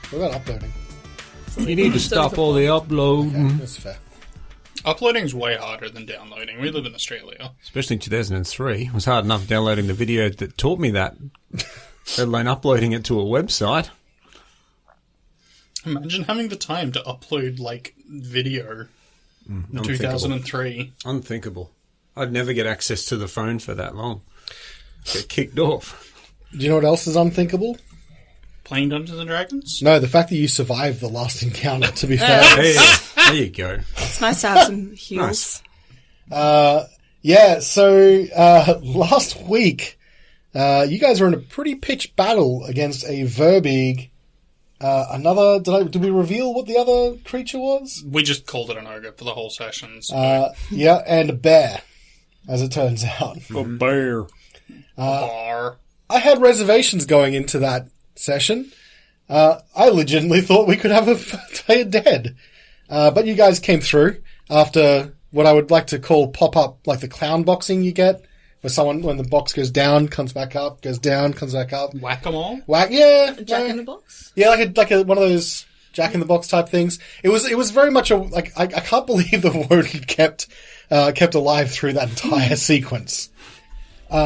What about uploading? You need to stop all the uploading. Okay, that's fair. Uploading is way harder than downloading. We live in Australia. Especially in 2003. It was hard enough downloading the video that taught me that, let alone uploading it to a website. Imagine having the time to upload, like, video in 2003. Unthinkable. I'd never get access to the phone for that long. Get kicked off. Do you know what else is unthinkable? Playing Dungeons and Dragons? No, the fact that you survived the last encounter, to be fair. Hey, there you go. It's nice to have some heals. Yeah, so last week, you guys were in a pretty pitched battle against a Verbeeg. Did we reveal what the other creature was? We just called it an ogre for the whole session. So. Yeah, and a bear, as it turns out. A bear. Bar. I had reservations going into that session. I legitimately thought we could have a player dead. But you guys came through after what I would like to call pop-up, like the clown boxing you get, where when the box goes down, comes back up, goes down, comes back up. Whack-a-mole? Yeah. Jack in the box? Yeah, like a one of those Jack in the Box type things. It was very much I can't believe the Woden kept alive through that entire sequence.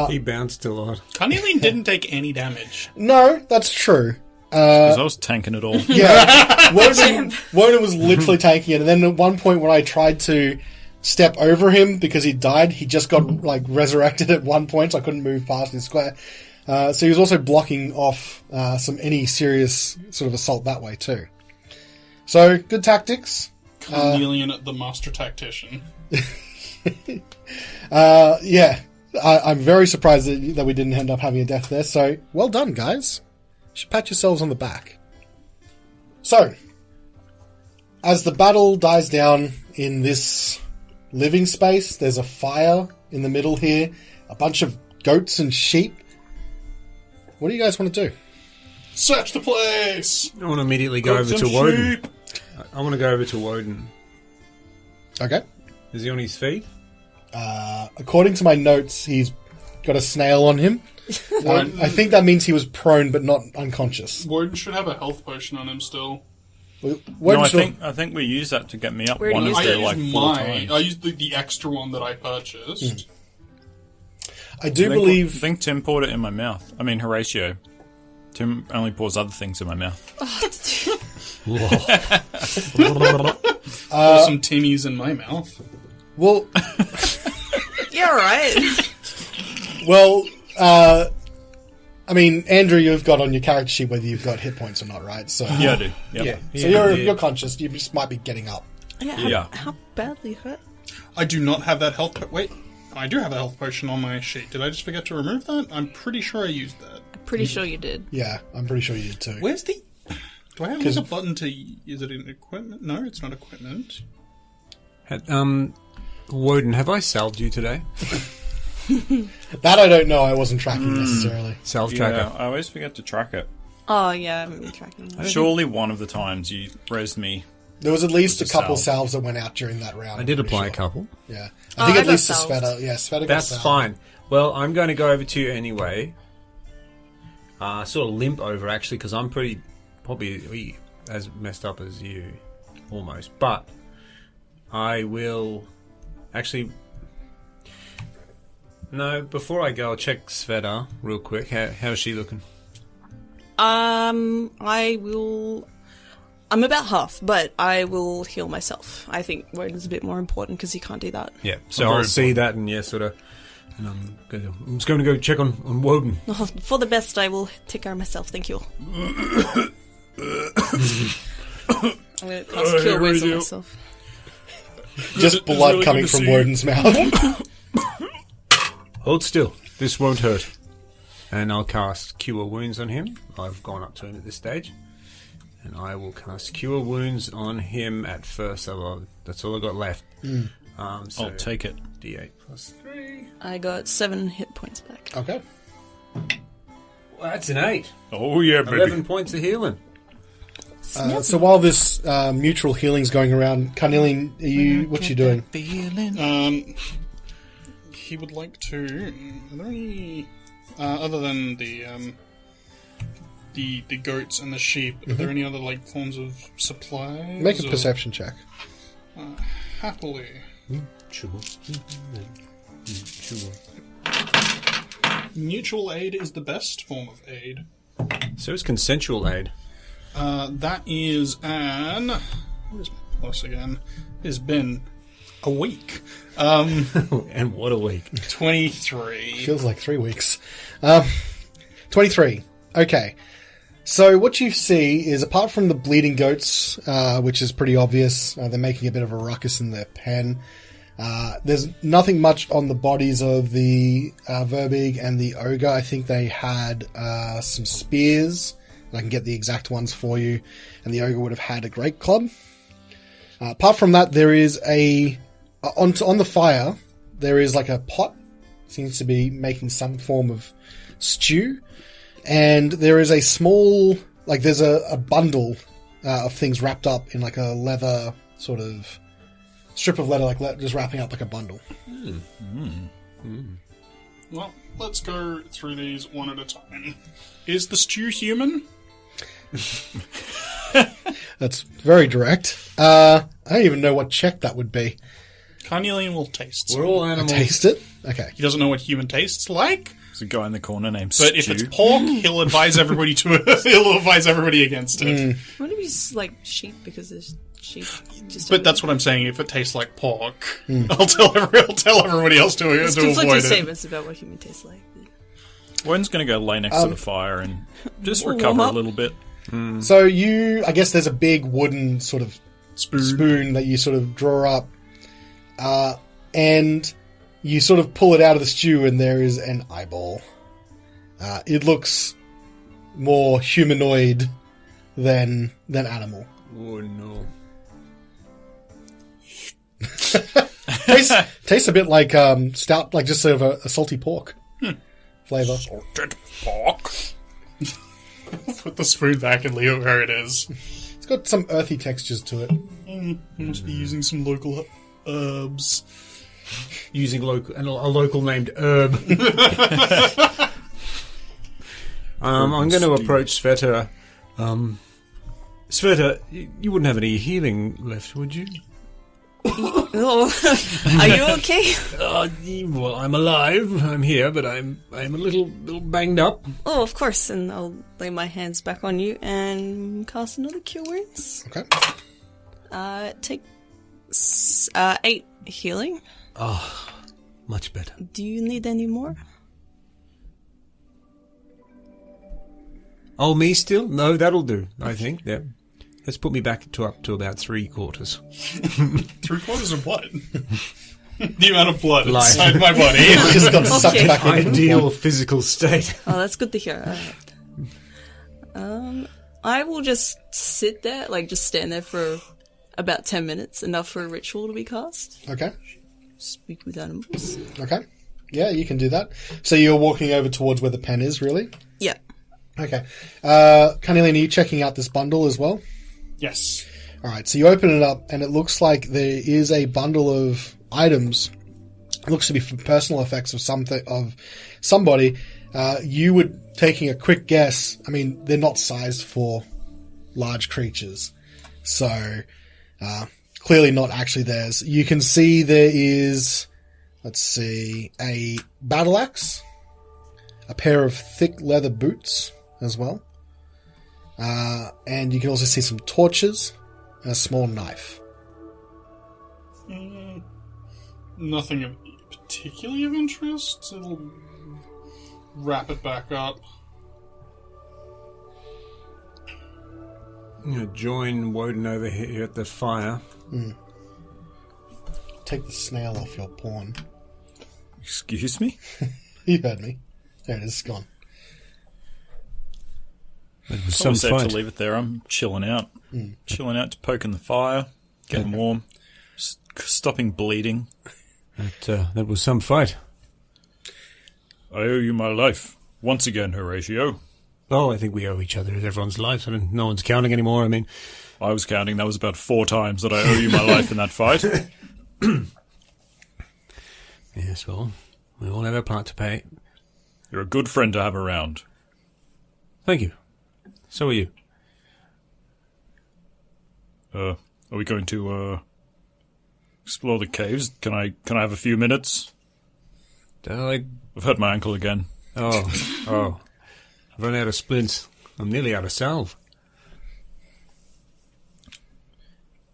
He bounced a lot. Carnelian didn't take any damage. No, that's true. Because I was tanking it all. Yeah, Woden was literally tanking it, and then at one point when I tried to step over him because he died, he just got like resurrected at one point, so I couldn't move past his square. So he was also blocking off any serious sort of assault that way too. So good tactics. Carnelian at the master tactician. Yeah, I'm very surprised that we didn't end up having a death there. So well done, guys. You should pat yourselves on the back. So, as the battle dies down in this living space, there's a fire in the middle here, a bunch of goats and sheep. What do you guys want to do? Search the place! I want to immediately go over to Woden. I want to go over to Woden. Okay. Is he on his feet? According to my notes, he's got a snail on him. I think that means he was prone but not unconscious. Woden should have a health potion on him still. I think we used that to get me up. Where do One you is use there it? like 4 times. I used the extra one that I purchased. I believe... I think Tim poured it in my mouth. I mean, Horatio. Tim only pours other things in my mouth. Pour some Timmies in my mouth. Well... Yeah, right. Well, I mean, Andrew, you've got on your character sheet whether you've got hit points or not, right? So Yeah, I do. Yep. yeah. So you're conscious. You just might be getting up. Yeah. How badly hurt? I do not have that health... Wait, I do have a health potion on my sheet. Did I just forget to remove that? I'm pretty sure I used that. I'm pretty sure you did. Yeah, I'm pretty sure you did too. Where's the... Do I have like a button to... Is it in equipment? No, it's not equipment. Woden, have I salved you today? That I don't know. I wasn't tracking necessarily. Salve Yeah, tracker. I always forget to track it. Oh, yeah, I haven't been tracking that. Surely one of the times you raised me. There was at least a With the couple salve. salves that went out during that round. I did I'm pretty apply a sure. couple. Yeah, Oh, I think I at got least to salved. Sveta. Yeah, Sveta got That's salved. fine. Well, I'm going to go over to you anyway. Sort of limp over, actually, because I'm probably as messed up as you, almost. But I will actually... No, before I go, I'll check Sveta real quick. How's she looking? I'm about half, but I will heal myself. I think Woden's a bit more important because he can't do that. Yeah, so I'll see that and sort of... And I'm just going to go check on Woden. Oh, for the best, I will take care of myself. Thank you. I'm going to cast Cure Wounds on myself. Just blood really coming good to from see. Woden's mouth. Hold still. This won't hurt. And I'll cast Cure Wounds on him. I've gone up to him at this stage. And I will cast Cure Wounds on him at first. That's all I've got left. So I'll take it. D8 plus 3. I got 7 hit points back. Okay. Well, that's an 8. Oh, yeah, baby. 11 points of healing. So while this mutual healing's going around, Carnelian, what you doing? He would like to... Are there any... other than the the goats and the sheep, are there any other like forms of supplies? Make a perception check. Happily. Sure. Sure. Mutual aid is the best form of aid. So is consensual aid. That is an... Where's my plus again? It's been a week. And what a week. 23. Feels like 3 weeks. 23. Okay. So what you see is, apart from the bleeding goats, which is pretty obvious, they're making a bit of a ruckus in their pen. There's nothing much on the bodies of the Verbig and the Ogre. I think they had some spears. I can get the exact ones for you. And the Ogre would have had a great club. Apart from that, there is on the fire, there is like a pot. Seems to be making some form of stew. And there is a small, like there's a bundle of things wrapped up in like a leather sort of strip of leather, like just wrapping up like a bundle. Well, let's go through these one at a time. Is the stew human? That's very direct. I don't even know what check that would be. Carnelian will taste. We're all animals. Taste it? Okay. He doesn't know what human tastes like. There's a guy in the corner named But if it's pork, he'll advise everybody he'll advise everybody against it. Wouldn't it be like sheep because there's sheep? But that's what I'm saying. If it tastes like pork, I'll tell everybody else to There's avoid conflicting it. statements about what human tastes like. Owen's going to go lay next to the fire and just Warm recover a up. little bit. So I guess there's a big wooden sort of spoon that you sort of draw up, and you sort of pull it out of the stew, and there is an eyeball. It looks more humanoid than animal. Oh no. Tastes a bit like stout, like just sort of a salty pork flavor. Salted pork. Put the spoon back and leave it where it is. It's got some earthy textures to it. You must be using some local herbs. Using a local named herb. I'm going to approach Sveta. Sveta, you wouldn't have any healing left, would you? Oh, are you okay? Well, I'm alive. I'm here, but I'm a little banged up. Oh, of course. And I'll lay my hands back on you and cast another Cure Wounds. Okay. Take 8 healing. Oh, much better. Do you need any more? Oh, me still? No, that'll do, I think. Yeah. Let's put me back up to about 3/4. 3/4 of what? The amount of blood Life. inside my body. Just got sucked Okay. back in. Ideal physical state. Oh, that's good to hear. Alright. I will just sit there, like just stand there for about 10 minutes, enough for a ritual to be cast. Okay. Speak with animals. Okay. Yeah, you can do that. So you're walking over towards where the pen is, really? Yeah. Okay. Carnelian, are you checking out this bundle as well? Yes. All right, so you open it up, and it looks like there is a bundle of items. It looks to be for personal effects of somebody. You would, taking a quick guess, I mean, they're not sized for large creatures, so clearly not actually theirs. You can see there is, let's see, a battle axe, a pair of thick leather boots as well. And you can also see some torches and a small knife. Nothing of particularly of interest. It'll wrap it back up. I'm going to join Woden over here at the fire. Take the snail off your pawn. Excuse me? You heard me. There it is, it's gone. It was Some some safe fight. to leave it there. I'm chilling out. Chilling out to poke in the fire, getting warm, stopping bleeding. That was some fight. I owe you my life. Once again, Horatio. Oh, I think we owe each other everyone's lives. I mean, no one's counting anymore. I mean, I was counting. That was about 4 times that I owe you my life in that fight. yes, well, we all have our part to pay. You're a good friend to have around. Thank you. So are you. Are we going to explore the caves? Can I have a few minutes? I've hurt my ankle again. Oh. I've run out of splints. I'm nearly out of salve.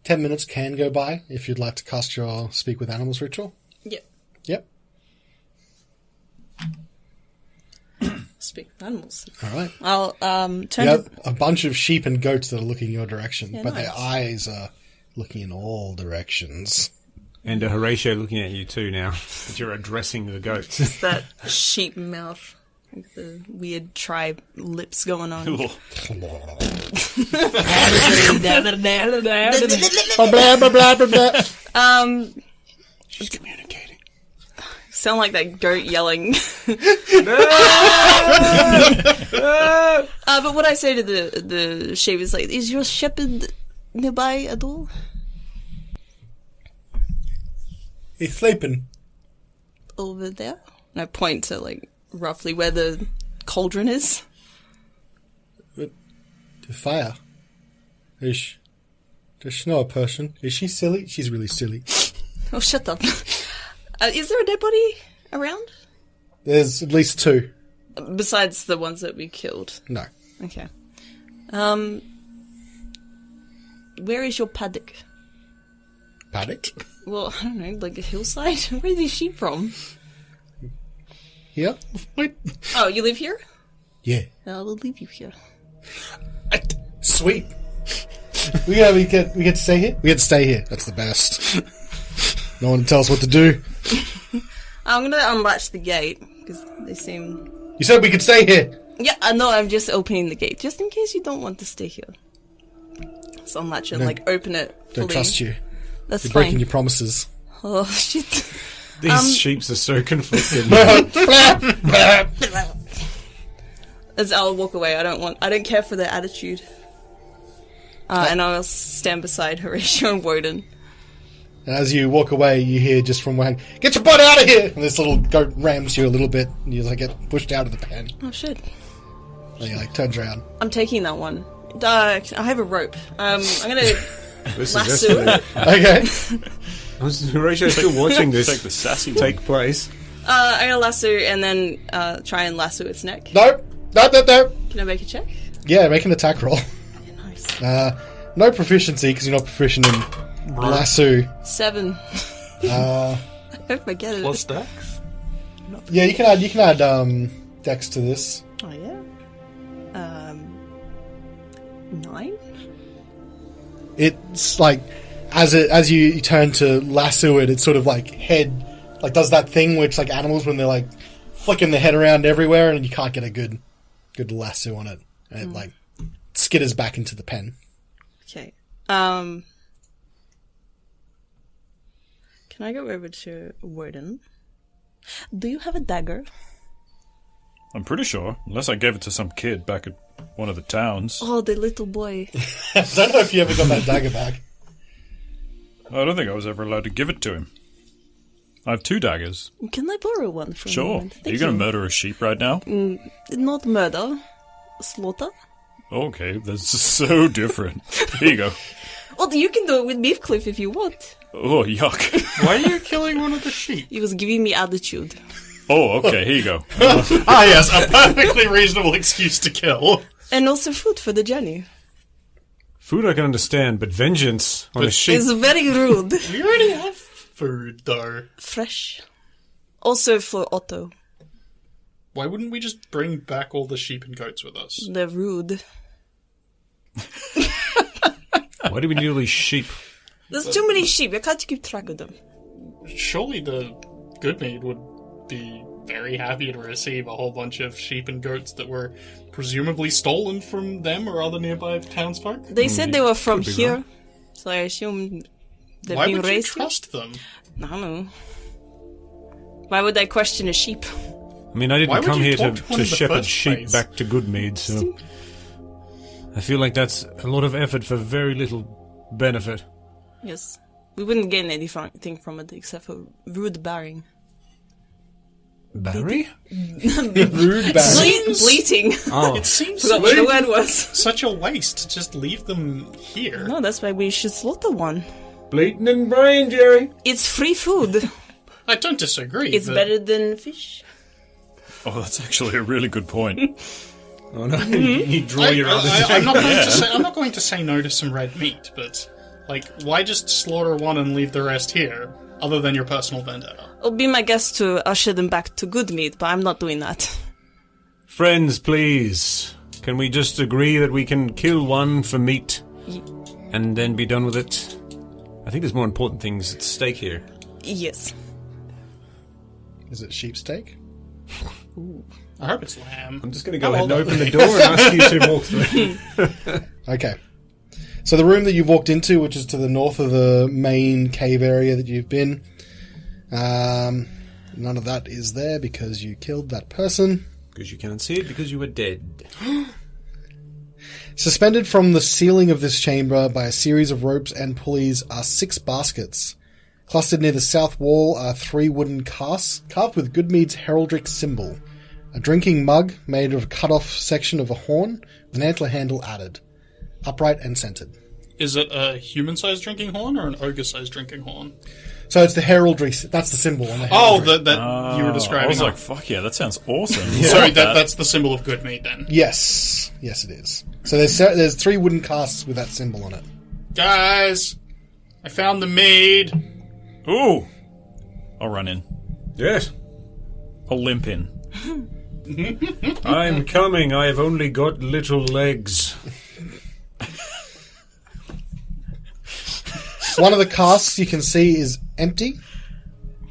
10 minutes can go by if you'd like to cast your Speak with Animals ritual. Yep. Yep. Speak with animals. All right. I'll turn You to... have a bunch of sheep and goats that are looking your direction, Yeah, but nice. their eyes are looking in all directions. And Horatio looking at you too now, that you're addressing the goats. that sheep mouth. Like the weird tribe lips going on. Blah, blah, blah, blah, blah. She's communicating. Sound like that goat yelling. But what I say to the sheep is like, is your shepherd nearby at all? He's sleeping. Over there? And I point to like roughly where the cauldron is. The fire. Does she know a person? Is she silly? She's really silly. Oh, shut up. Is there a dead body around? There's at least 2. Besides the ones that we killed. No. Okay. Where is your paddock? Paddock? Well, I don't know, like a hillside? Where are these sheep from? Here? Wait. Oh, you live here? Yeah. I will leave you here. Sweet. We get to stay here? We get to stay here. That's the best. No one tells us what to do. I'm gonna unlatch the gate, because they seem... You said we could stay here. Yeah, I know, I'm just opening the gate, just in case you don't want to stay here. So unlatch it and, open it fully. Don't trust you. That's You're fine. breaking your promises. Oh, shit. These sheeps are so conflicted. As I'll walk away, I don't care for their attitude. And I'll stand beside Horatio and Woden. And as you walk away, you hear just from one, "Get your butt out of here!" And this little goat rams you a little bit, and you get pushed out of the pen. Oh, shit. And he turns around. I'm taking that one. I have a rope. I'm gonna This lasso it. Okay. Horatio's still watching this Take the sassy take place. I'm gonna lasso and then try and lasso its neck. Nope. Nope. Can I make a check? Yeah, make an attack roll. Yeah, nice. No proficiency, because you're not proficient in lasso. 7. I hope I get it. Plus dex? Yeah, you can add dex to this. Oh, yeah? 9? It's like as you turn to lasso it, it's sort of like head does that thing which like animals when they're like flicking their head around everywhere and you can't get a good lasso on it, and it skitters back into the pen. Okay. Can I go over to Woden? Do you have a dagger? I'm pretty sure, unless I gave it to some kid back at one of the towns. Oh, the little boy. I don't know if you ever got that dagger back. I don't think I was ever allowed to give it to him. I have 2 daggers. Can I borrow one from Sure. you? Are you going to murder a sheep right now? Not murder. Slaughter? Okay, that's so different. Here you go. Well, you can do it with Beefcliff if you want. Oh, yuck. Why are you killing one of the sheep? He was giving me attitude. Oh, okay, here you go. Yes, a perfectly reasonable excuse to kill. And also food for the journey. Food I can understand, but vengeance on a sheep. It's very rude. We already have food, though. Fresh. Also for Otto. Why wouldn't we just bring back all the sheep and goats with us? They're rude. Why do we need all these sheep? There's too many sheep. I can't keep track of them. Surely the good maid would be very happy to receive a whole bunch of sheep and goats that were presumably stolen from them or other nearby townsfolk. They said they were from could be here. right. So I assume they've Why been would you raised here. trust them? I don't know. Why would I question a sheep? I mean, I Why didn't would come you here talk to to one in the shepherd first sheep place? back to Goodmead, so I feel like that's a lot of effort for very little benefit. Yes. We wouldn't gain anything from it except for rude bearing. Barry? Rude Barry. Bleating. Oh, It seems Forgot what the word was. such a waste to just leave them here. No, that's why we should slaughter one. bleating and brain, Jerry. It's free food. I don't disagree. It's but better than fish. Oh, that's actually a really good point. Oh no, you draw your other. I'm not going to say. I'm not going to say no to some red meat, but like, why just slaughter one and leave the rest here? Other than your personal vendetta. It'll be my guess to usher them back to good meat, but I'm not doing that. Friends, please. Can we just agree that we can kill one for meat and then be done with it? I think there's more important things at stake here. Yes. Is it sheep steak? I hope it's lamb. I'm just going to go ahead and open the door and ask you to walk through. Okay. So the room that you've walked into, which is to the north of the main cave area that you've been, none of that is there because you killed that person. Because you can't see it because you were dead. Suspended from the ceiling of this chamber by a series of ropes and pulleys are 6 baskets. Clustered near the south wall are 3 wooden casks carved with Goodmead's heraldic symbol. A drinking mug made of a cut-off section of a horn with an antler handle added. Upright and centered. Is it a human-sized drinking horn or an ogre-sized drinking horn? So it's the heraldry, that's the symbol on the Oh, heraldry. that you were describing. I was like, fuck yeah, that sounds awesome. Sorry, that's the symbol of good meat then. Yes. Yes, it is. So there's 3 wooden casks with that symbol on it. Guys, I found the maid. Ooh! I'll run in. Yes. I'll limp in. I'm coming. I have only got little legs. One of the casks you can see is empty,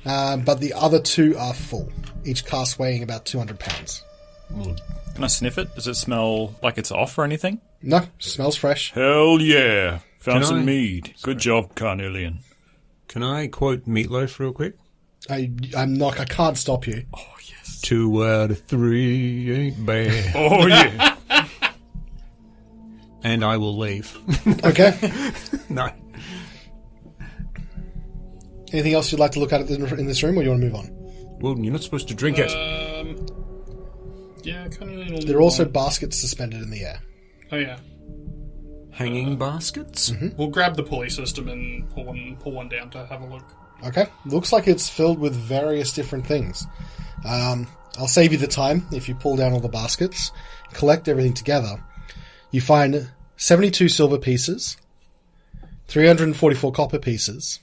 but the other 2 are full. Each cask weighing about 200 pounds. Can I sniff it? Does it smell like it's off or anything? No, smells fresh. Hell yeah. Found Can some I- mead. Good job, Carnelian. Can I quote Meatloaf real quick? I can't stop you. Oh, yes. 2 out of 3 ain't bad. Oh, yeah. And I will leave. Okay. No. Anything else you'd like to look at in this room, or you want to move on? Well, you're not supposed to drink it. Yeah, kind of. There are also baskets suspended in the air. Oh yeah. Hanging baskets? We'll grab the pulley system and pull one down to have a look. Okay. Looks like it's filled with various different things. I'll save you the time if you pull down all the baskets, collect everything together. You find 72 silver pieces, 344 copper pieces,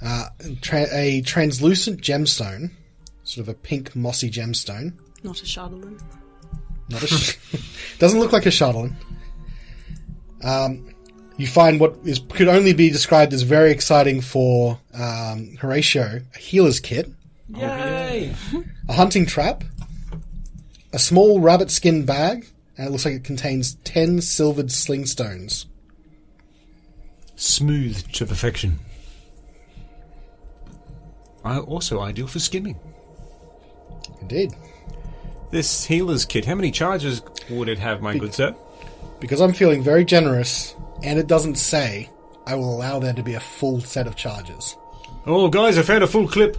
a translucent gemstone, sort of a pink mossy gemstone. Not a Charlemagne. Not a doesn't look like a chatelaine. You find what could only be described as very exciting for Horatio, a healer's kit, Yay! a hunting trap, a small rabbit skin bag, and it looks like it contains 10 silvered sling stones. Smooth to perfection. Also ideal for skimming. Indeed. This healer's kit, how many charges would it have, my good sir? Because I'm feeling very generous, and it doesn't say, I will allow there to be a full set of charges. Oh, guys, I found a full clip.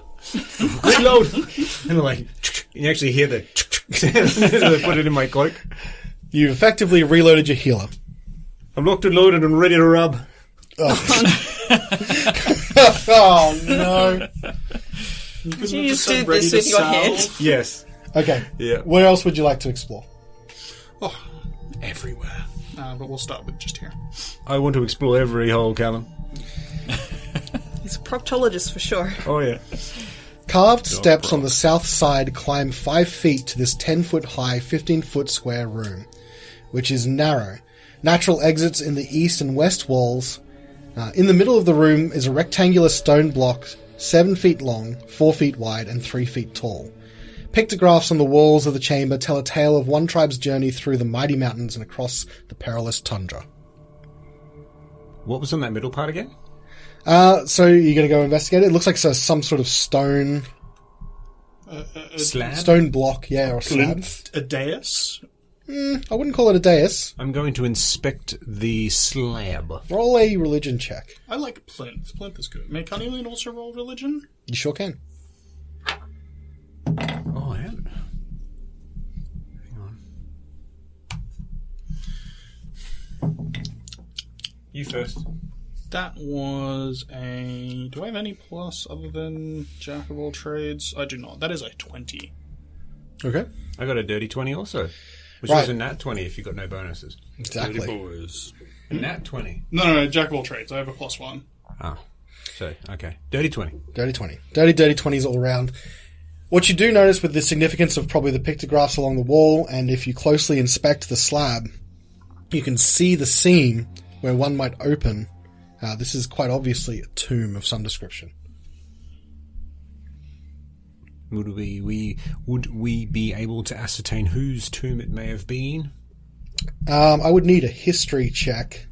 Reload! And like, you actually hear the I put it in my cloak. You've effectively reloaded your healer. I'm locked and loaded and ready to rub. Oh, no. Did you just do this with your hand? Yes. Okay. Yeah. Where else would you like to explore? Oh, everywhere. But we'll start with just here. I want to explore every hole, Callum. He's a proctologist for sure. Oh, yeah. Carved steps on the south side climb 5 feet to this 10-foot high, 15-foot square room, which is narrow. Natural exits in the east and west walls. In the middle of the room is a rectangular stone block 7 feet long, 4 feet wide, and 3 feet tall. Pictographs on the walls of the chamber tell a tale of one tribe's journey through the mighty mountains and across the perilous tundra. What was on that middle part again? So you're going to go investigate it? It looks like some sort of stone Slab? block, yeah, or slab. Plinth, a dais. I wouldn't call it a dais. I'm going to inspect the slab. Roll a religion check. I like plinth. Plinth is good. May Carnelian also roll religion? You sure can. Oh, I haven't. Hang on. You first. That was a... Do I have any plus other than Jack of all trades? I do not. That is a 20. Okay. I got a dirty 20 also. Which Right. was a nat 20 if you got no bonuses. Exactly. Dirty boys. A nat 20. No, Jack of all trades. I have a +1. Oh. So, okay. Dirty 20. Dirty 20. Dirty 20s all around. What you do notice with the significance of probably the pictographs along the wall, and if you closely inspect the slab, you can see the seam where one might open. This is quite obviously a tomb of some description. Would we be able to ascertain whose tomb it may have been? I would need a history check.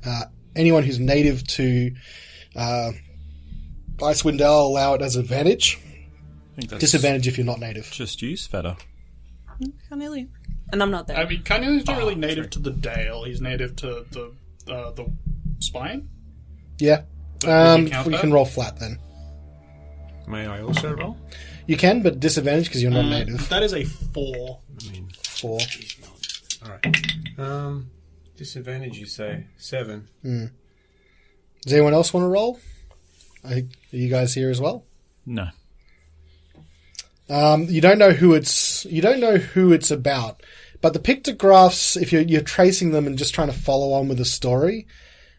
Anyone who's native to Icewind Dale, allow it as advantage. I think that's Disadvantage if you're not native. just you, Sveta. Carnelia. And I'm not there. I mean, Carnelia's not really native to the Dale. He's native to the Spine. Yeah. Would you count You that? can roll flat then. May I also roll? You can, but disadvantage because you're not native. That is a 4. 4. Alright. Disadvantage, you say? 7. Does anyone else want to roll? Are you guys here as well? No. You don't know who it's about, but the pictographs, if you're tracing them and just trying to follow on with the story,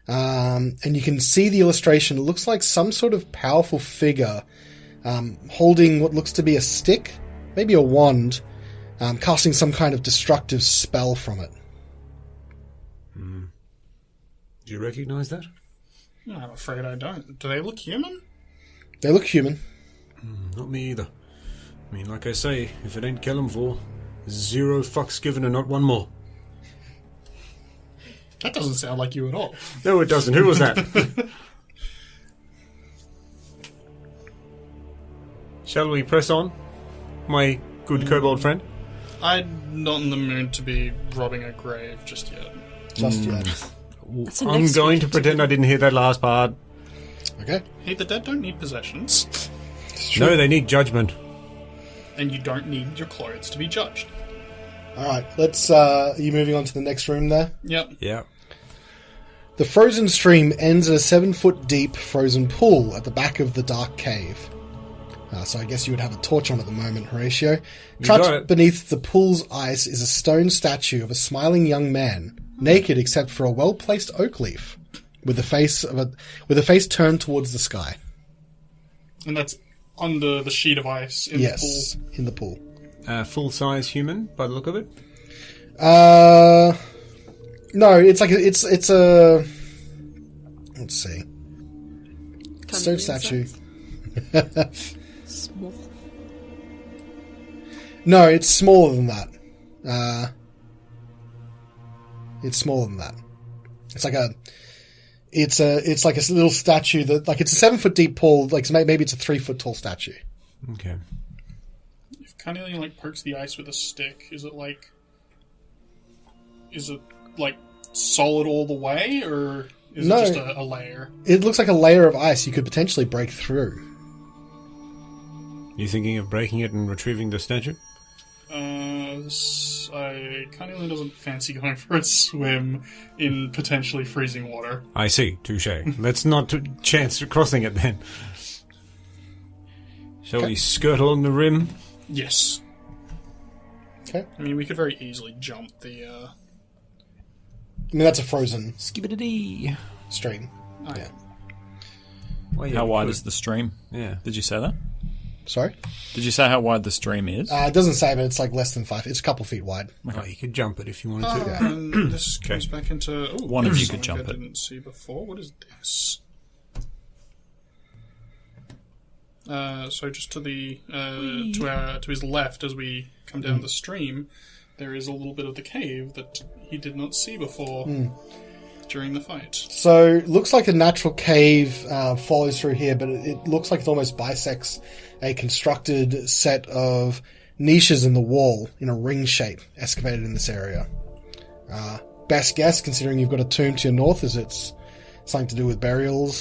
and you can see the illustration, it looks like some sort of powerful figure holding what looks to be a stick, maybe a wand, casting some kind of destructive spell from it. Do you recognise that? I'm afraid I don't. Do they look human? They look human. Not me either. I mean, like I say, if it ain't Kellum for, 0 fucks given and not one more. That doesn't sound like you at all. No, it doesn't. Who was that? Shall we press on, my good kobold friend? I'm not in the mood to be robbing a grave just yet. Just yet. That's a I'm next going week to pretend I didn't hear that last part. Okay. Hey, the dead don't need possessions, No, they need judgment. and you don't need your clothes to be judged. All right. Let's. Are you moving on to the next room there? Yep. Yeah. The frozen stream ends at a 7-foot deep frozen pool at the back of the dark cave. So I guess you would have a torch on at the moment, Horatio. got Trapped it. beneath the pool's ice is a stone statue of a smiling young man, naked except for a well-placed oak leaf, with the face turned towards the sky. And that's under the sheet of ice in the Yes, pool. in the pool. Full-size human, by the look of it. No, it's like it's a. Let's see. Stone statue. Small. No, it's smaller than that. It's smaller than that. It's like a little statue that, like, it's a 7-foot deep pool. Like, maybe it's a 3-foot tall statue. Okay. If Carnelia pokes the ice with a stick, is it solid all the way, or is No. it just a layer? It looks like a layer of ice you could potentially break through. You thinking of breaking it and retrieving the statue? Carnelia doesn't fancy going for a swim in potentially freezing water. I see. Touche. Let's not chance crossing it then. Shall we skirt along the rim? Yes. Okay. I mean, we could very easily jump the... I mean, that's a frozen Skibidi-dee. stream. Yeah. Well, yeah, How we wide could. is the stream? Yeah. Did you say that? Sorry? Did you say how wide the stream is? It doesn't say, but it's like less than 5. It's a couple feet wide. Oh, you could jump it if you wanted to. And this goes back into... Ooh, One of there's you could something jump I it. didn't see before. What is this? So just to the to his left, as we come down the stream, there is a little bit of the cave that he did not see before during the fight. So, looks like a natural cave follows through here, but it looks like it almost bisects a constructed set of niches in the wall in a ring shape excavated in this area. Best guess, considering you've got a tomb to your north, is it's something to do with burial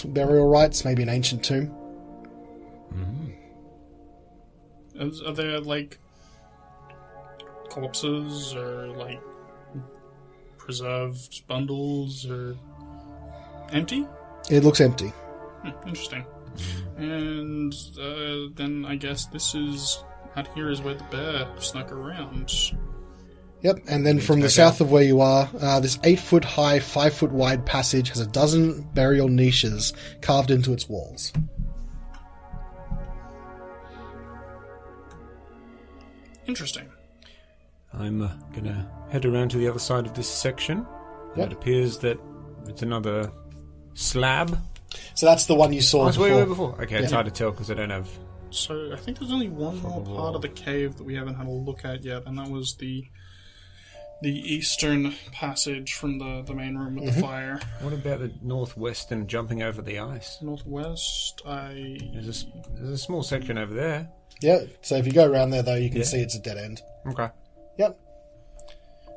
rites, maybe an ancient tomb. Are there corpses or like preserved bundles or empty? It looks empty. Interesting. And then I guess this is out here is where the bear snuck around. Yep, and then from the south of where you are, this 8-foot high, 5-foot wide passage has a dozen burial niches carved into its walls. Interesting. I'm going to head around to the other side of this section. Yep. It appears that it's another slab. So that's the one you saw Oh, it's before. way before. Okay, it's hard to tell because I don't have... So I think there's only one more part of the cave that we haven't had a look at yet, and that was the eastern passage from the main room with the fire. What about the northwestern jumping over the ice? Northwest, There's a small section over there. Yeah, so if you go around there, though, you can see it's a dead end. Okay. Yep.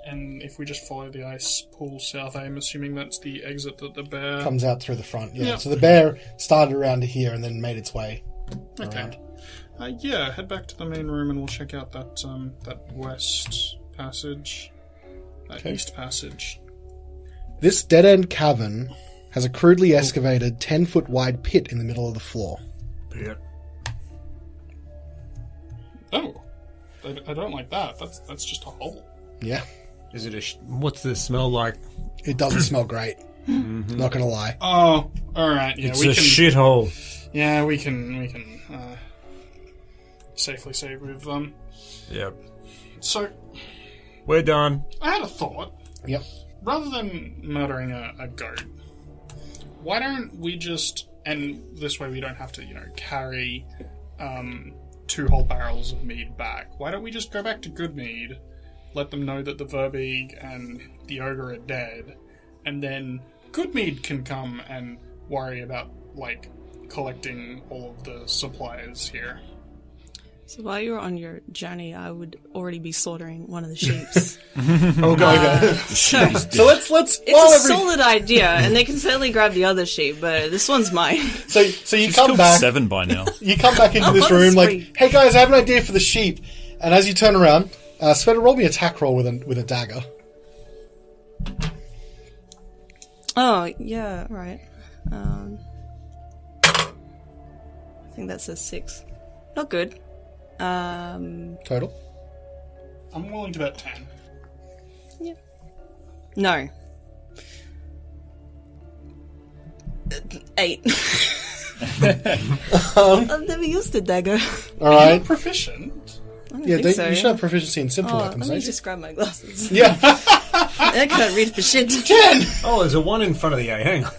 And if we just follow the ice pool south, I'm assuming that's the exit that the bear... Comes out through the front, yeah. Yep. So the bear started around here and then made its way around. Yeah, head back to the main room and we'll check out that west passage. East passage. This dead-end cavern has a crudely excavated 10-foot wide pit in the middle of the floor. Yeah. Oh, I don't like that. That's just a hole. Yeah. Is it what's the smell like? It doesn't smell great. Not gonna lie. Oh, all right. Yeah, It's a shithole. Yeah, we can safely say we've Yep. So We're done. I had a thought. Yep. Rather than murdering a goat, why don't we just, and this way we don't have to, carry 2 whole barrels of mead back. Why don't we just go back to good mead, let them know that the Verbeeg and the ogre are dead, and then good mead can come and worry about, collecting all of the supplies here. So while you're on your journey, I would already be slaughtering one of the sheeps. Okay. So let's It's a solid idea, and they can certainly grab the other sheep, but this one's mine. So you come back. 7 by now. You come back into this Oh, room sweet. like, hey guys, I have an idea for the sheep. And as you turn around, Sveta, roll me an attack roll with a dagger. Oh, yeah, right. I think that's a 6. Not good. Total. I'm willing to bet 10. Yeah. No. 8. I've never used a dagger. All right. Proficient. I don't Yeah, think so. you should have proficiency in simple Oh, weapons, let me don't you? just grab my glasses. Yeah. I can't read for shit. 10! Oh, there's a 1 in front of the A. Hang on.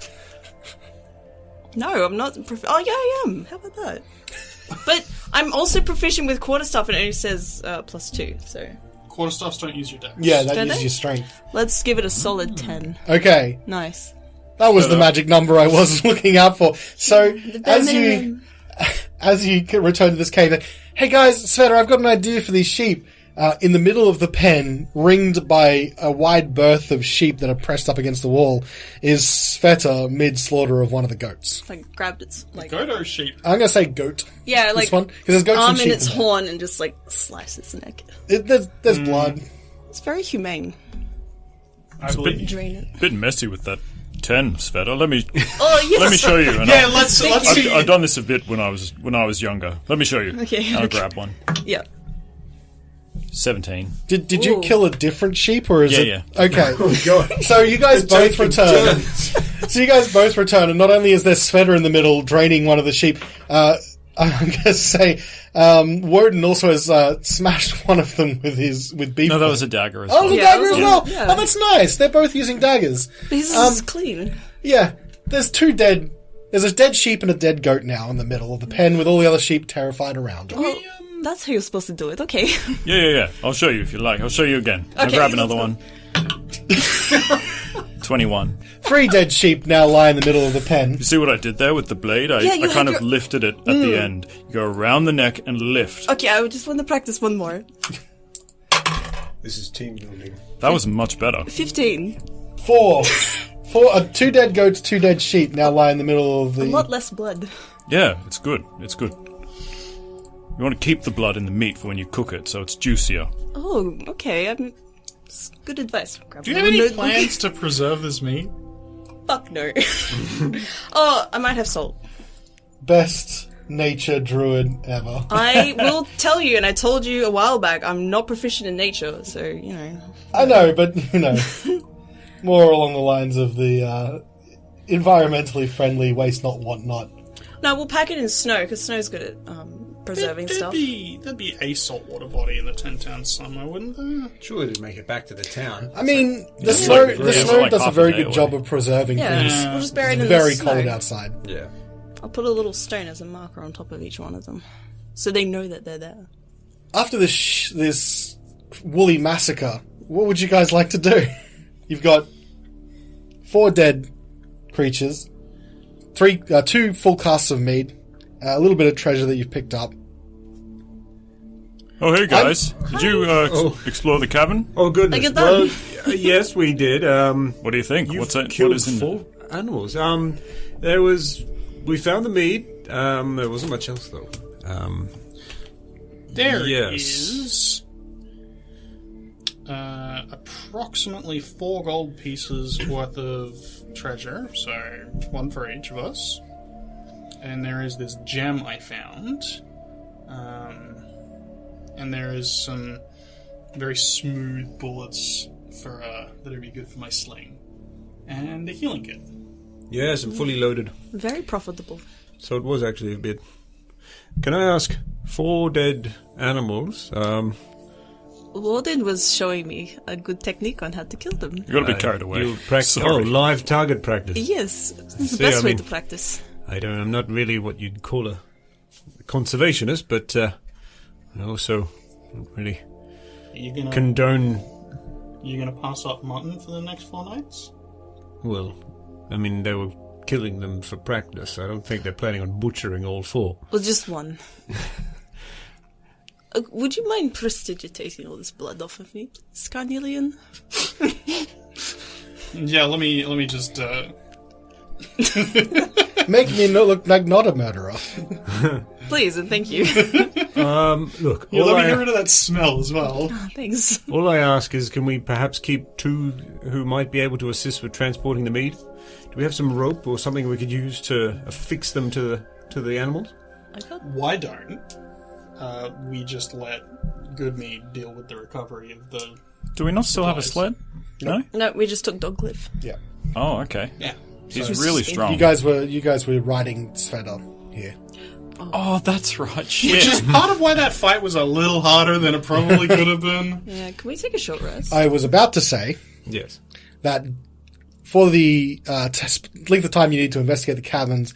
No, I'm not. Oh, yeah, I am. How about that? But I'm also proficient with quarterstaff, and it only says +2. So Quarterstaffs don't use your dex. Yeah, that Don't uses they? your strength. let's give it a solid 10. Okay. Nice. That was the magic number I was looking out for. So, as you return to this cave, hey guys, Sveta, I've got an idea for these sheep. In the middle of the pen, ringed by a wide berth of sheep that are pressed up against the wall, is Sveta mid-slaughter of one of the goats. Grabbed its Goat or sheep? I'm going to say goat. yeah, This one, because there's goats arm and in sheep. its horn and just slice its neck. There's blood. It's very humane. I believe. Drain it. Bit messy with that 10, Sveta. Let me Oh yes. let me show you. And Yeah, let's see. I've done this a bit when I was younger. Let me show you. Okay. I'll grab one. Yeah. 17. Did you Ooh. kill a different sheep, or is it? Yeah. Okay. So you guys both return. So you guys both return, and not only is there Sveta in the middle draining one of the sheep, I'm going to say Woden also has smashed one of them with beef. No, that was a dagger as Oh, well. the Yeah, dagger that as was well. yeah. Oh, that's nice. They're both using daggers. This is clean. Yeah, there's There's a dead sheep and a dead goat now in the middle of the pen with all the other sheep terrified around. Well, that's how you're supposed to do it. Okay. Yeah. I'll show you if you like. I'll show you again. I'll Okay, grab another let's one. 21. 3 dead sheep now lie in the middle of the pen. You see what I did there with the blade? I you kind had of your- lifted it at the end. You go around the neck and lift. Okay, I just want to practice one more. This is team building. That was much better. 15. 4. 2 dead goats, 2 dead sheep now lie in the middle of A the... lot less blood. Yeah, it's good. It's good. You want to keep the blood in the meat for when you cook it, so it's juicier. Oh, okay. It's good advice. Do you have any plans to preserve this meat? Fuck no. Oh, I might have salt. Best nature druid ever. I will tell you, and I told you a while back, I'm not proficient in nature, so, you know. I know, but, more along the lines of the environmentally friendly, waste not, want not. No, we'll pack it in snow, because snow's good at preserving stuff. There'd be a saltwater body in the 10 towns somewhere, wouldn't there? Surely they'd make it back to the town. I mean, the It's snow, like- the yeah, snow like does a half very a day good job away. of preserving Yeah, things. we'll just bury it It's in very the snow. cold outside. Yeah. I'll put a little stone as a marker on top of each one of them, so they know that they're there. After this woolly massacre, what would you guys like to do? You've got 4 dead creatures, 2 full casks of meat, a little bit of treasure that you've picked up. Oh, hey guys. Did you explore the cavern? Oh, goodness. I get that. Well, yes, we did. What do you think? You've What's that? killed What is in 4 animals. We found the meat. There wasn't much else, though. There Yes. is approximately 4 gold pieces worth of treasure, so 1 for each of us. And there is this gem I found. And there is some very smooth bullets for that would be good for my sling. And a healing kit. Yes, and fully loaded. Very profitable. So it was actually a bit. Can I ask, 4 dead animals? Warden was showing me a good technique on how to kill them. You got to be carried away. You practice. Oh, Sorry. live target practice. Yes, it's the See, best I way mean- to practice. I'm not really what you'd call a conservationist, but I also don't really Are you gonna condone. pass up mutton for the next 4 nights? Well, I mean, they were killing them for practice. I don't think they're planning on butchering all 4. Well, just one. Would you mind prestidigitating all this blood off of me, Scarnelian? Yeah, let me just Make me look like not a murderer. Please, and thank you. Look, yeah, all let me I, get rid of that smell as well. Thanks. all I ask is, can we perhaps keep 2 who might be able to assist with transporting the meat? Do we have some rope or something we could use to affix them to the animals? I got Why don't we just let Goodmead deal with the recovery of the... Do we not still have a Supplies. sled? No? No, we just took Dogcliff. Yeah. Oh, okay. Yeah. He's So- really strong. You guys were riding Sveta here. Oh, that's right. Which Shit. is part of why that fight was a little harder than it probably could have been. Yeah, can we take a short rest? I was about to say Yes. that for the length of time you need to investigate the caverns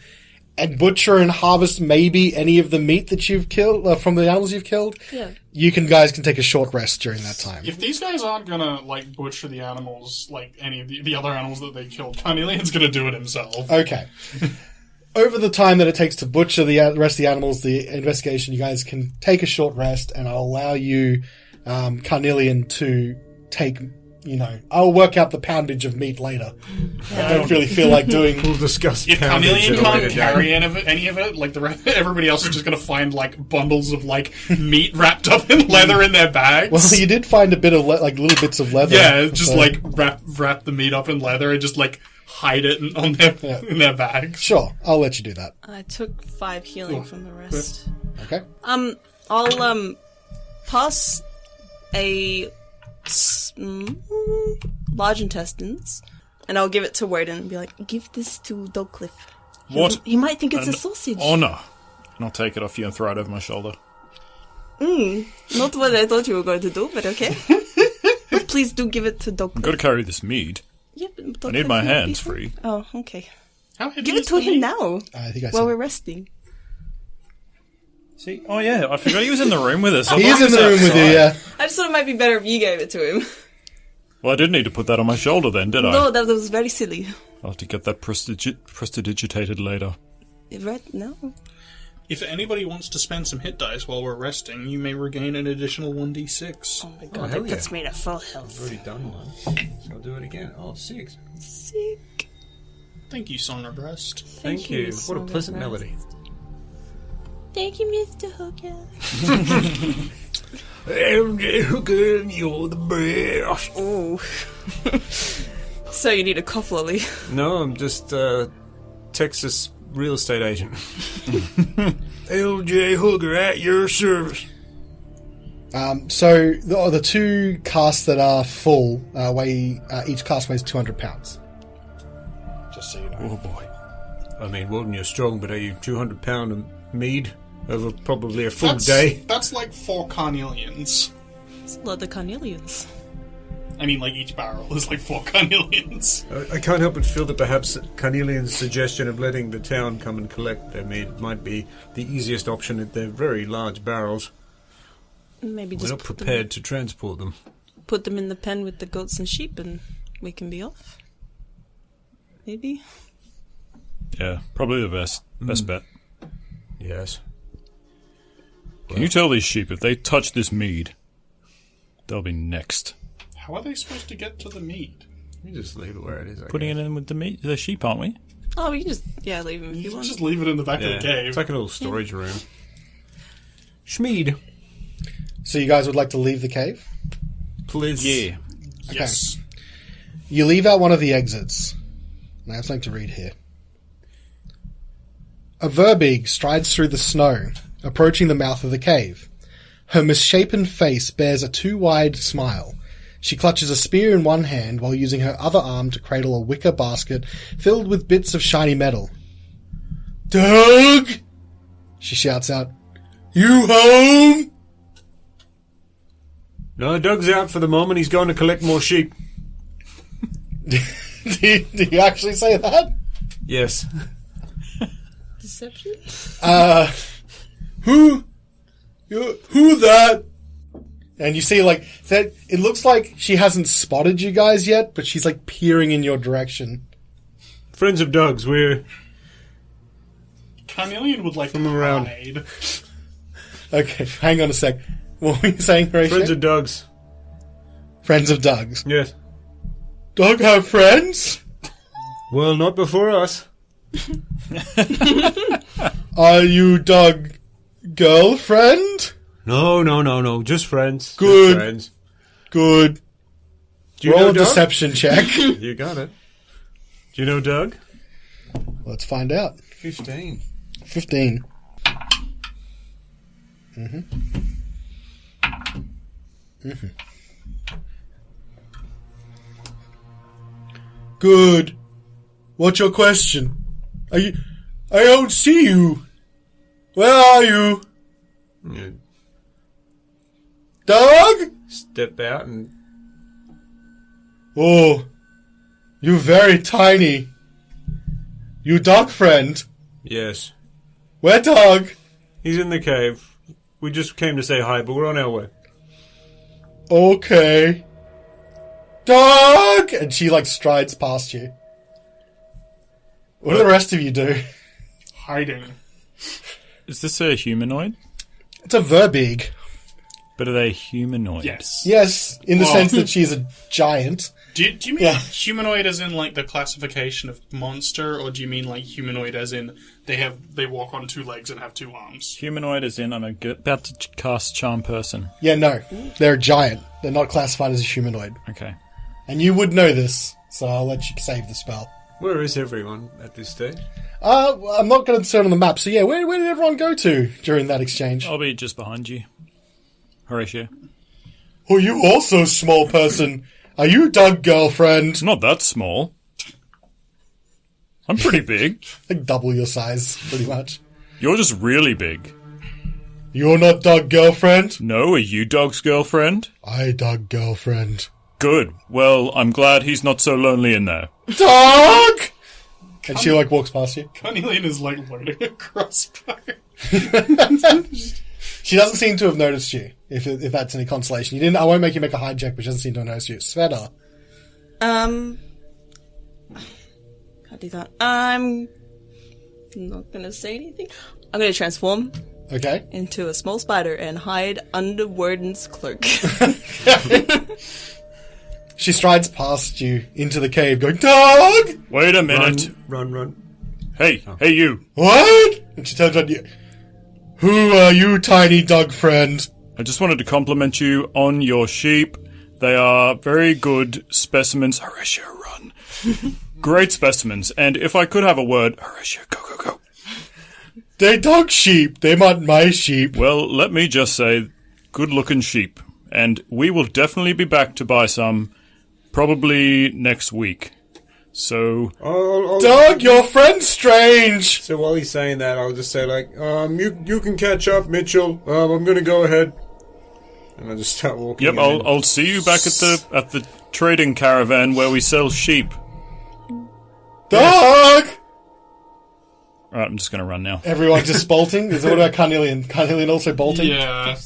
and butcher and harvest maybe any of the meat that you've killed from the animals you've killed, Yeah. you guys can take a short rest during that time. If these guys aren't gonna, butcher the animals like any of the other animals that they killed, Carnelian's gonna do it himself. Okay. Over the time that it takes to butcher the rest of the animals, the investigation, you guys can take a short rest, and I'll allow you, Carnelian, to take, I'll work out the poundage of meat later. I don't really feel like doing... We'll discuss. If poundage Carnelian at a can't later carry date. any of it, everybody else is just gonna find, bundles of, meat wrapped up in leather in their bags. Well, you did find a bit of, little bits of leather. yeah, just, so- wrap the meat up in leather and just, hide it in their bags. Sure, I'll let you do that. I took 5 healing Cool. from the rest. Okay? I'll pass a large intestines, and I'll give it to Woden and be like, "Give this to Dogcliff. What? He might think it's a An sausage." honor. And I'll take it off you and throw it over my shoulder. Not what I thought you were going to do, but okay. But please do give it to I've got Dogcliff. to carry this mead. Yeah, but I need Dogcliff my will hands be fine. free. Oh, okay. How heavy Give is it to the him meat? now I think I while said... we're resting. See? Oh, yeah. I forgot he was in the room with us. I He thought is in the was room with you, outside. yeah. I just thought it might be better if you gave it to him. Well, I did need to put that on my shoulder then, did I? No, that was very silly. I'll have to get that prestidigitated later. Right now? If anybody wants to spend some hit dice while we're resting, you may regain an additional 1d6. Oh my god, hell that puts me at full health. I've already done one, so I'll do it again. Oh, 6. Sick. Thank you, Song of Rest. Thank you. What a Song of pleasant Rest. melody. Thank you, Mr. Hooker. MJ Hooker, you're the best. Oh. So you need a cough lolly. No, I'm just Texas real estate agent. LJ Hooker at your service. So the two casks that are full weigh each cask weighs 200 pounds. Just so you know. Oh boy. I mean, Walden, you're strong, but are you 200 pound of mead over probably a full day? That's like 4 carnelians. It's a lot of carnelians. I mean, like each barrel is like 4 carnelians. I can't help but feel that perhaps Carnelian's suggestion of letting the town come and collect their mead might be the easiest option at their very large barrels. Maybe We're just not prepared to transport them. put them in the pen with the goats and sheep and we can be off. Maybe? Yeah, probably the best bet. Yes. Can you tell these sheep if they touch this mead, they'll be next. How are they supposed to get to the mead? You just leave it where it is. Putting it in with the sheep, aren't we? Oh, we can just, leave them if You you can want. just leave it in the back of the cave. It's like a little storage room. Schmeed. So you guys would like to leave the cave? Please. Yeah. Yes. You leave out one of the exits. And I have something to read here. A Verbeeg strides through the snow, approaching the mouth of the cave. Her misshapen face bears a too-wide smile. She clutches a spear in one hand while using her other arm to cradle a wicker basket filled with bits of shiny metal. "Doug!" she shouts out. "You home?" No, Doug's out for the moment. He's going to collect more sheep. do you actually say that? Yes. Deception? Who that? And you see, like, that. It looks like she hasn't spotted you guys yet, but she's, like, peering in your direction. Friends of Doug's, we're... Carnelian would like From to around. hide. Okay, hang on a sec. What were you saying, Horatio? Friends of Doug's. Friends of Doug's. Yes. Doug have friends? Well, not before us. Are you Doug girlfriend? No. Just friends. Good. Just friends. Good. Do you Roll know a Doug? deception check. You got it. Do you know Doug? Let's find out. 15. 15. Good. What's your question? I don't see you. Where are you? You Doug? step out and... Oh, you very tiny. You dog friend. Yes. Where Doug? He's in the cave. We just came to say hi, but we're on our way. Okay. Doug! And she, like, strides past you. What do the rest of you do? Hiding. Is this a humanoid? It's a Verbeeg. But are they humanoid? Yes. Yes, in the Well- sense that she's a giant. Do you mean Yeah. humanoid as in like the classification of monster, or do you mean like humanoid as in they walk on 2 legs and have 2 arms? Humanoid as in I'm about to cast Charm Person. Yeah, no. They're a giant. They're not classified as a humanoid. Okay. And you would know this, so I'll let you save the spell. Where is everyone at this stage? I'm not going to turn on the map, so yeah, where did everyone go to during that exchange? I'll be just behind you. Horatio. Oh, you also small person. Are you Doug girlfriend? It's not that small. I'm pretty big. Like double your size, pretty much. You're just really big. You're not Doug girlfriend? No, are you Dog's girlfriend? I Doug girlfriend. Good. Well, I'm glad he's not so lonely in there. Doug! And she like walks past you. Carnelian is like loading a crossbow. She doesn't seem to have noticed you, if that's any consolation. You didn't. I won't make you make a hide check, but she doesn't seem to have noticed you. Sveta. Can't do that. I'm not gonna say anything. I'm gonna transform Okay. into a small spider and hide under Warden's cloak. She strides past you into the cave, going, Doug! Wait a minute. Run. Hey, hey you. What? And she turns on you. Who are you, tiny dog friend? I just wanted to compliment you on your sheep. They are very good specimens. Horatio, run. Great specimens. And if I could have a word, Horatio, go, go, go. They dog sheep. They not my sheep. Well, let me just say, good-looking sheep. And we will definitely be back to buy some, probably next week. So... Dog, your friend's strange. So while he's saying that, I'll just say, like, you can catch up, Mitchell. I'm going to go ahead. And I'll just start walking. Yep, I'll see you back at the trading caravan where we sell sheep. Dog! Alright, I'm just going to run now. Everyone just bolting? Is it what about Carnelian? Carnelian also bolting? Yeah.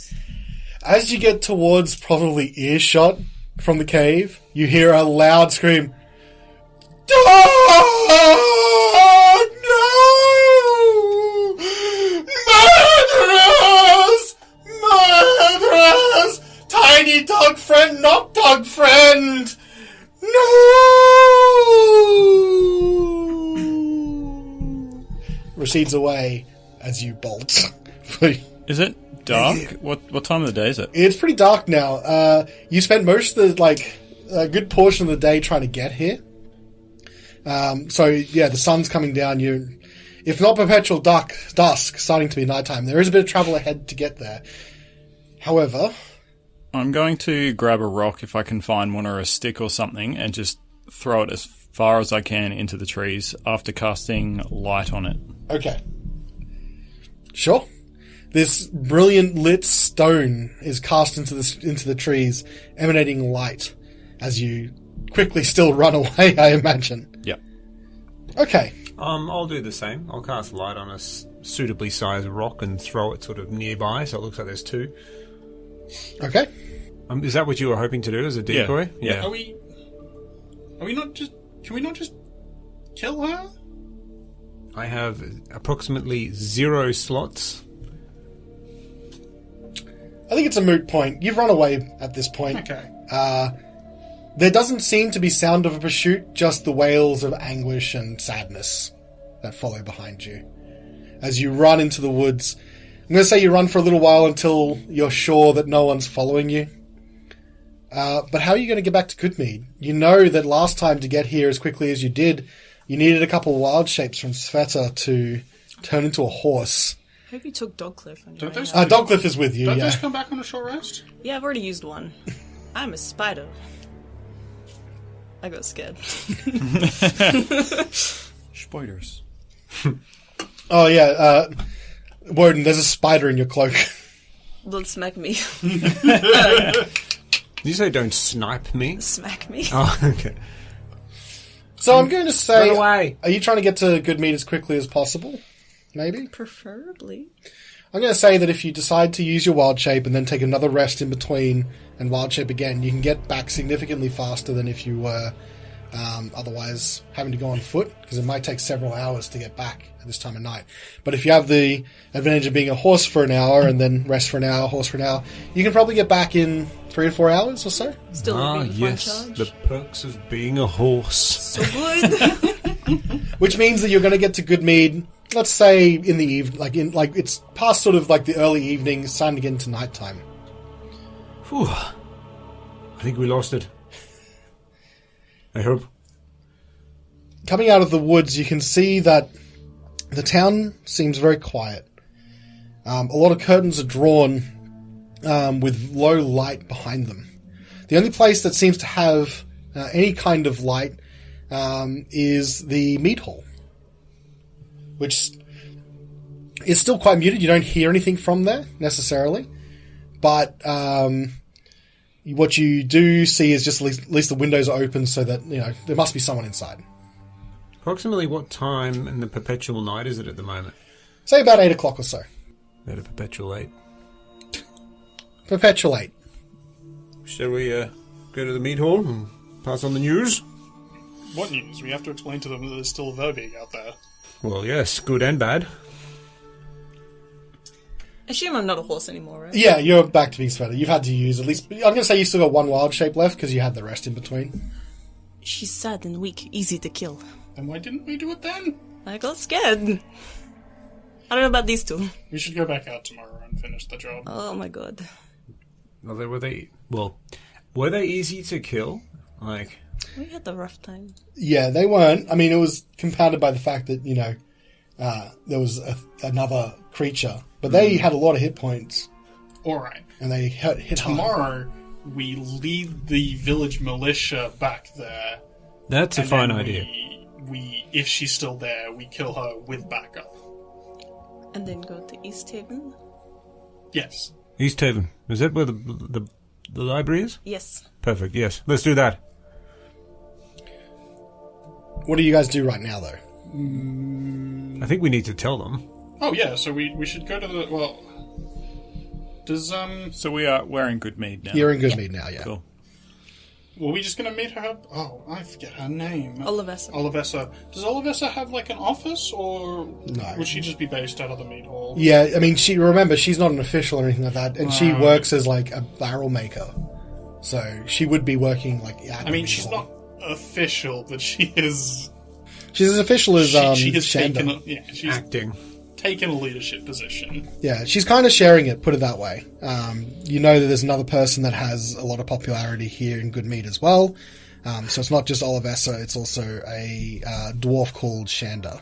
As you get towards probably earshot from the cave, you hear a loud scream. Dog! No! Murderers! Murderers! Tiny dog friend, not dog friend! No! Recedes away as you bolt. Is it dark? What time of the day is it? It's pretty dark now. You spent most of the, a good portion of the day trying to get here. So, yeah, the sun's coming down. If not perpetual dusk, starting to be nighttime. There is a bit of travel ahead to get there. However... I'm going to grab a rock if I can find one or a stick or something and just throw it as far as I can into the trees after casting light on it. Okay. Sure. This brilliant lit stone is cast into the trees, emanating light as you quickly still run away, I imagine. Yep. Okay. I'll do the same. I'll cast light on a suitably sized rock and throw it sort of nearby, so it looks like there's two. Okay. Is that what you were hoping to do as a decoy? Yeah. Are we not just... Can we not just kill her? I have approximately 0 slots. I think it's a moot point. You've run away at this point. Okay. There doesn't seem to be sound of a pursuit, just the wails of anguish and sadness that follow behind you. As you run into the woods, I'm going to say you run for a little while until you're sure that no one's following you. But how are you going to get back to Goodmead? You know that last time to get here as quickly as you did, you needed a couple of wild shapes from Sveta to turn into a horse. I hope you took Dogcliff. Don't those- Dogcliff is with you, Don't yeah. those come back on a short rest? Yeah, I've already used one. I'm a spider. I got scared. Spiders. Oh, yeah. Woden, there's a spider in your cloak. Don't smack me. Did you say don't snipe me? Smack me. Oh, okay. So I'm going to say... Run away. Are you trying to get to Goodmead as quickly as possible? Maybe? Preferably. I'm going to say that if you decide to use your wild shape and then take another rest in between and wild shape again, you can get back significantly faster than if you were otherwise having to go on foot, because it might take several hours to get back at this time of night. But if you have the advantage of being a horse for an hour and then rest for an hour, horse for an hour, you can probably get back in 3 or 4 hours or so. Still being yes, charge. the perks of being a horse. So good. Which means that you're going to get to Goodmead, let's say in the evening, it's past sort of like the early evening, it's time to get into nighttime. Whew. I think we lost it. I hope. Coming out of the woods, you can see that the town seems very quiet. A lot of curtains are drawn with low light behind them. The only place that seems to have any kind of light is the mead hall, which is still quite muted. You don't hear anything from there necessarily, but what you do see is just at least the windows are open, so that there must be someone inside. Approximately what time in the perpetual night is it at the moment? Say about 8 o'clock or so. At a perpetual 8. Perpetual 8. Shall we go to the meat hall and pass on the news? What news? We have to explain to them that there's still a verbeeg out there. Well, yes, good and bad. Assume I'm not a horse anymore, right? Yeah, you're back to being Sveta. You've had to use at least... I'm going to say you still got one wild shape left because you had the rest in between. She's sad and weak, easy to kill. Then why didn't we do it then? I got scared. I don't know about these two. We should go back out tomorrow and finish the job. Oh my god. Were they easy to kill? Like, We had a rough time. Yeah, they weren't. I mean, it was compounded by the fact that, there was another creature. But they had a lot of hit points. All right. And they hit hard. Tomorrow, we lead the village militia back there. that's a and fine then idea. We, if she's still there, we kill her with backup. And then go to East Haven? Yes. East Haven. Is that where the library is? Yes. Perfect, yes. Let's do that. What do you guys do right now, though? I think we need to tell them. Oh, yeah, so we should go to the... Well... Does, So we're in good mead now. You're in Goodmead now, yeah. Cool. Were we just going to meet her up? Oh, I forget her name. Olivessa. Olivessa. Does Olivessa have, like, an office, or No. would she just be based out of the meat hall? Yeah, I mean, she's not an official or anything like that, and she works as, like, a barrel maker. So she would be working, like, at the I mean, meat she's hall. not official, but she is... She's as official as, she has Shanda. she's Acting. taken a leadership position. Yeah, she's kind of sharing it, put it that way. You know that there's another person that has a lot of popularity here in Goodmead as well. So it's not just Olivessa, it's also a dwarf called Shanda.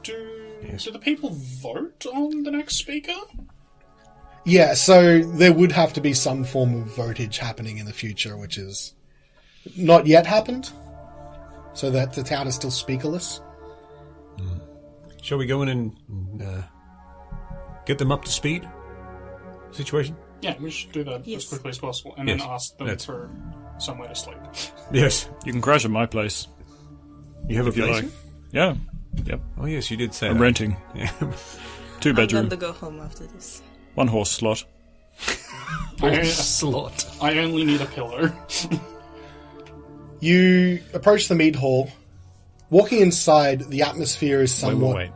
Do the people vote on the next speaker? Yeah, so there would have to be some form of votage happening in the future, which is not yet happened. So that the town is still speakerless. Shall we go in and get them up to speed? Situation? Yeah, we should do that as Yes. quickly as possible, and Yes, then ask them that's- for somewhere to sleep. Yes. You can crash at my place You have a if you place? like. Yeah. Yep. Oh, yes, you did say I'm that. renting. Yeah. 2-bedroom, I'm going to go home after this. 1 horse slot. Slot. I only need a pillow. You approach the mead hall. Walking inside, the atmosphere is somewhat... Wait.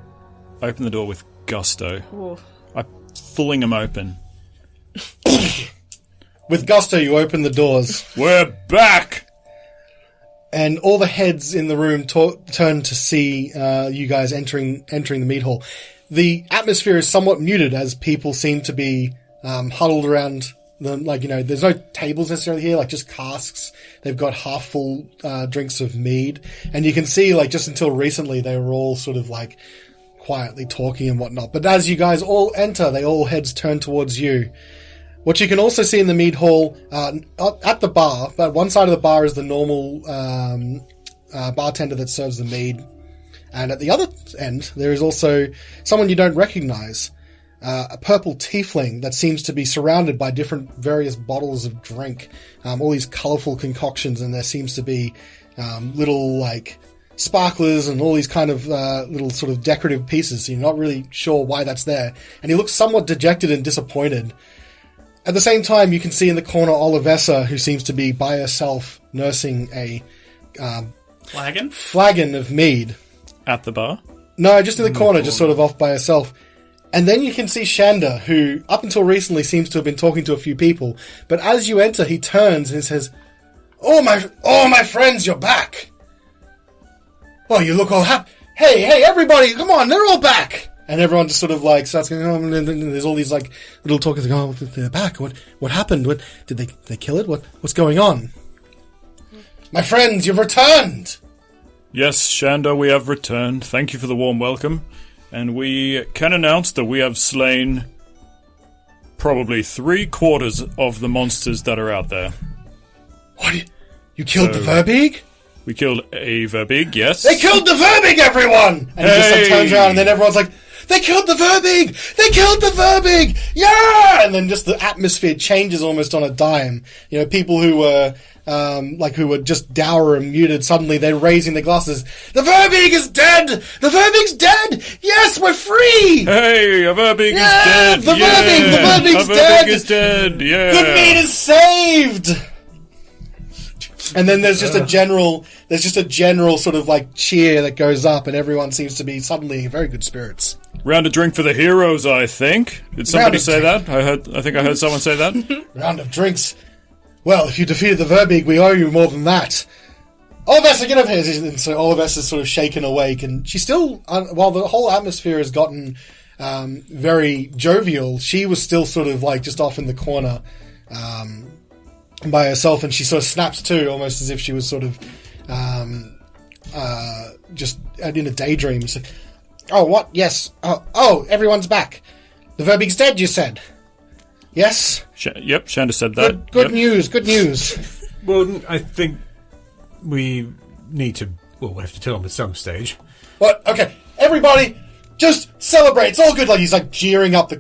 Open the door with gusto. Oh. I'm fooling them open. With gusto, you open the doors, We're back! and all the heads in the room turn to see you guys entering the mead hall. The atmosphere is somewhat muted as people seem to be huddled around them. Like, there's no tables necessarily here, like just casks. They've got half full drinks of mead. And you can see, like, just until recently, they were all sort of like quietly talking and whatnot. But as you guys all enter, all heads turn towards you. What you can also see in the mead hall, at the bar, but one side of the bar is the normal bartender that serves the mead. And at the other end, there is also someone you don't recognize, a purple tiefling that seems to be surrounded by different various bottles of drink, all these colourful concoctions, and there seems to be little, like, sparklers and all these kind of little sort of decorative pieces, so you're not really sure why that's there. And he looks somewhat dejected and disappointed. At the same time, you can see in the corner Olivessa, who seems to be by herself nursing a Flagon? flagon of mead. At the bar? No, just in the corner, just sort of off by herself. And then you can see Shanda, who up until recently seems to have been talking to a few people. But as you enter, he turns and says, "Oh my friends, you're back. Oh, you look all happy. Hey, everybody, come on, they're all back." And everyone just sort of like starts going, "Oh," and then there's all these like little talkers like, "Oh, they're back. What happened? What did they kill it? What's going on? My friends, you've returned." Yes, Shanda, we have returned. Thank you for the warm welcome. And we can announce that we have slain probably 3/4 of the monsters that are out there. What? You killed the Verbeeg? We killed a Verbeeg, yes. They killed the Verbeeg, everyone! And he just like, turns around, and then everyone's like, "They killed the Verbeeg! They killed the Verbeeg! Yeah!" And then just the atmosphere changes almost on a dime. People who were who were just dour and muted, suddenly they're raising their glasses. "The Verbeeg is dead! The Verbeeg's dead! Yes, we're free! Hey, a Verbeeg is Yeah, dead! the Verbeeg's a dead! Verbeeg is dead! Yeah! Goodmead is saved!" And then there's just a general sort of like cheer that goes up, and everyone seems to be suddenly in very good spirits. Round of drink for the heroes, I think. Did somebody say that? I think I heard someone say that. Round of drinks. Well, if you defeated the Verbeeg, we owe you more than that. Olivessa, get up here! And so Olivessa is sort of shaken awake, and she's still, while the whole atmosphere has gotten very jovial, she was still sort of like just off in the corner by herself, and she sort of snaps to, almost as if she was sort of just in a daydream. It's like, oh, what? Yes. Oh, everyone's back. The Verbig's dead, you said? Yes? Yep, Shanda said that. Good news, good news. Well, I think we need to... Well, we'll have to tell him at some stage. What? Okay, everybody, just celebrate. It's all good. Like, he's like jeering up the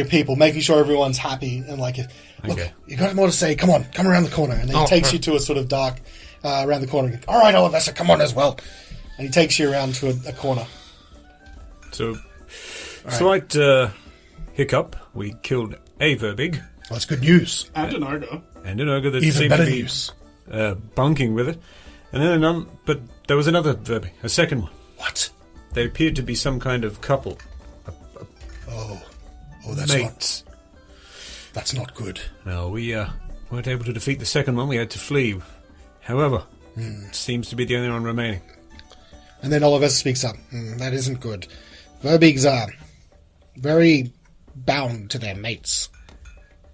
people, making sure everyone's happy. And like, look, Okay. you got more to say. Come on, come around the corner. And then he takes you to a sort of dark, around the corner. All right, Olivessa, come on as well. And he takes you around to a corner. So, slight hiccup. We killed a Verbig. Well, that's good news. And an ogre. And an ogre that Even seemed better to be news. bunking with it. And then but there was another Verbig, a second one. What? They appeared to be some kind of couple. Oh, Mates. that's not good. No, we weren't able to defeat the second one. We had to flee. However, it seems to be the only one remaining. And then Olivessa speaks up. That isn't good. Verbigs are very bound to their mates.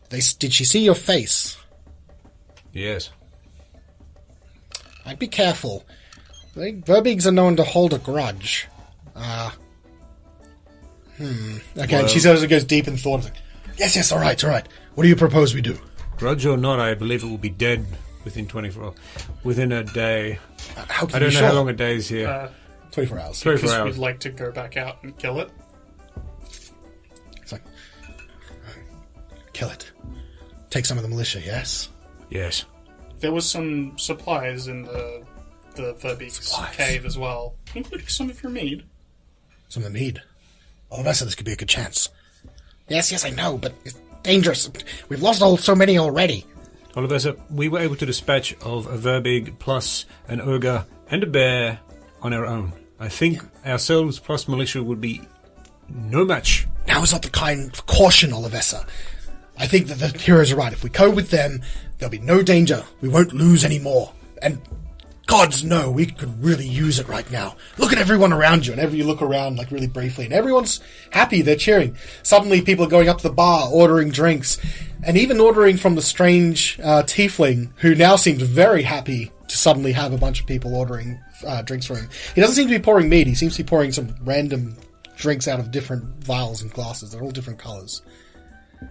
Did she see your face? Yes. I'd be careful. Verbigs are known to hold a grudge. Okay, and she sort of goes deep in thought. Like, yes, all right. What do you propose we do? Grudge or not, I believe it will be dead within 24... Within a day. How can I don't you know how sure? long a day is here. 24 hours. 24 Because hours. we'd like to go back out and kill it. It's like, kill it. Take some of the militia, yes? Yes. There was some supplies in the Verbig's cave as well, including some of your mead. Some of the mead. Olivessa, this could be a good chance. Yes, I know, but it's dangerous. We've lost so many already. Olivessa, we were able to dispatch of a Verbig plus an ogre and a bear on our own. I think ourselves plus militia would be no match. Now is not the kind of caution, Olivessa. I think that the heroes are right. If we go with them, there'll be no danger. We won't lose any more. And gods know, we could really use it right now. Look at everyone around you, and you look around like really briefly, and everyone's happy, they're cheering. Suddenly people are going up to the bar, ordering drinks, and even ordering from the strange tiefling, who now seems very happy to suddenly have a bunch of people ordering drinks for him. He doesn't seem to be pouring mead, he seems to be pouring some random drinks out of different vials and glasses. They're all different colours.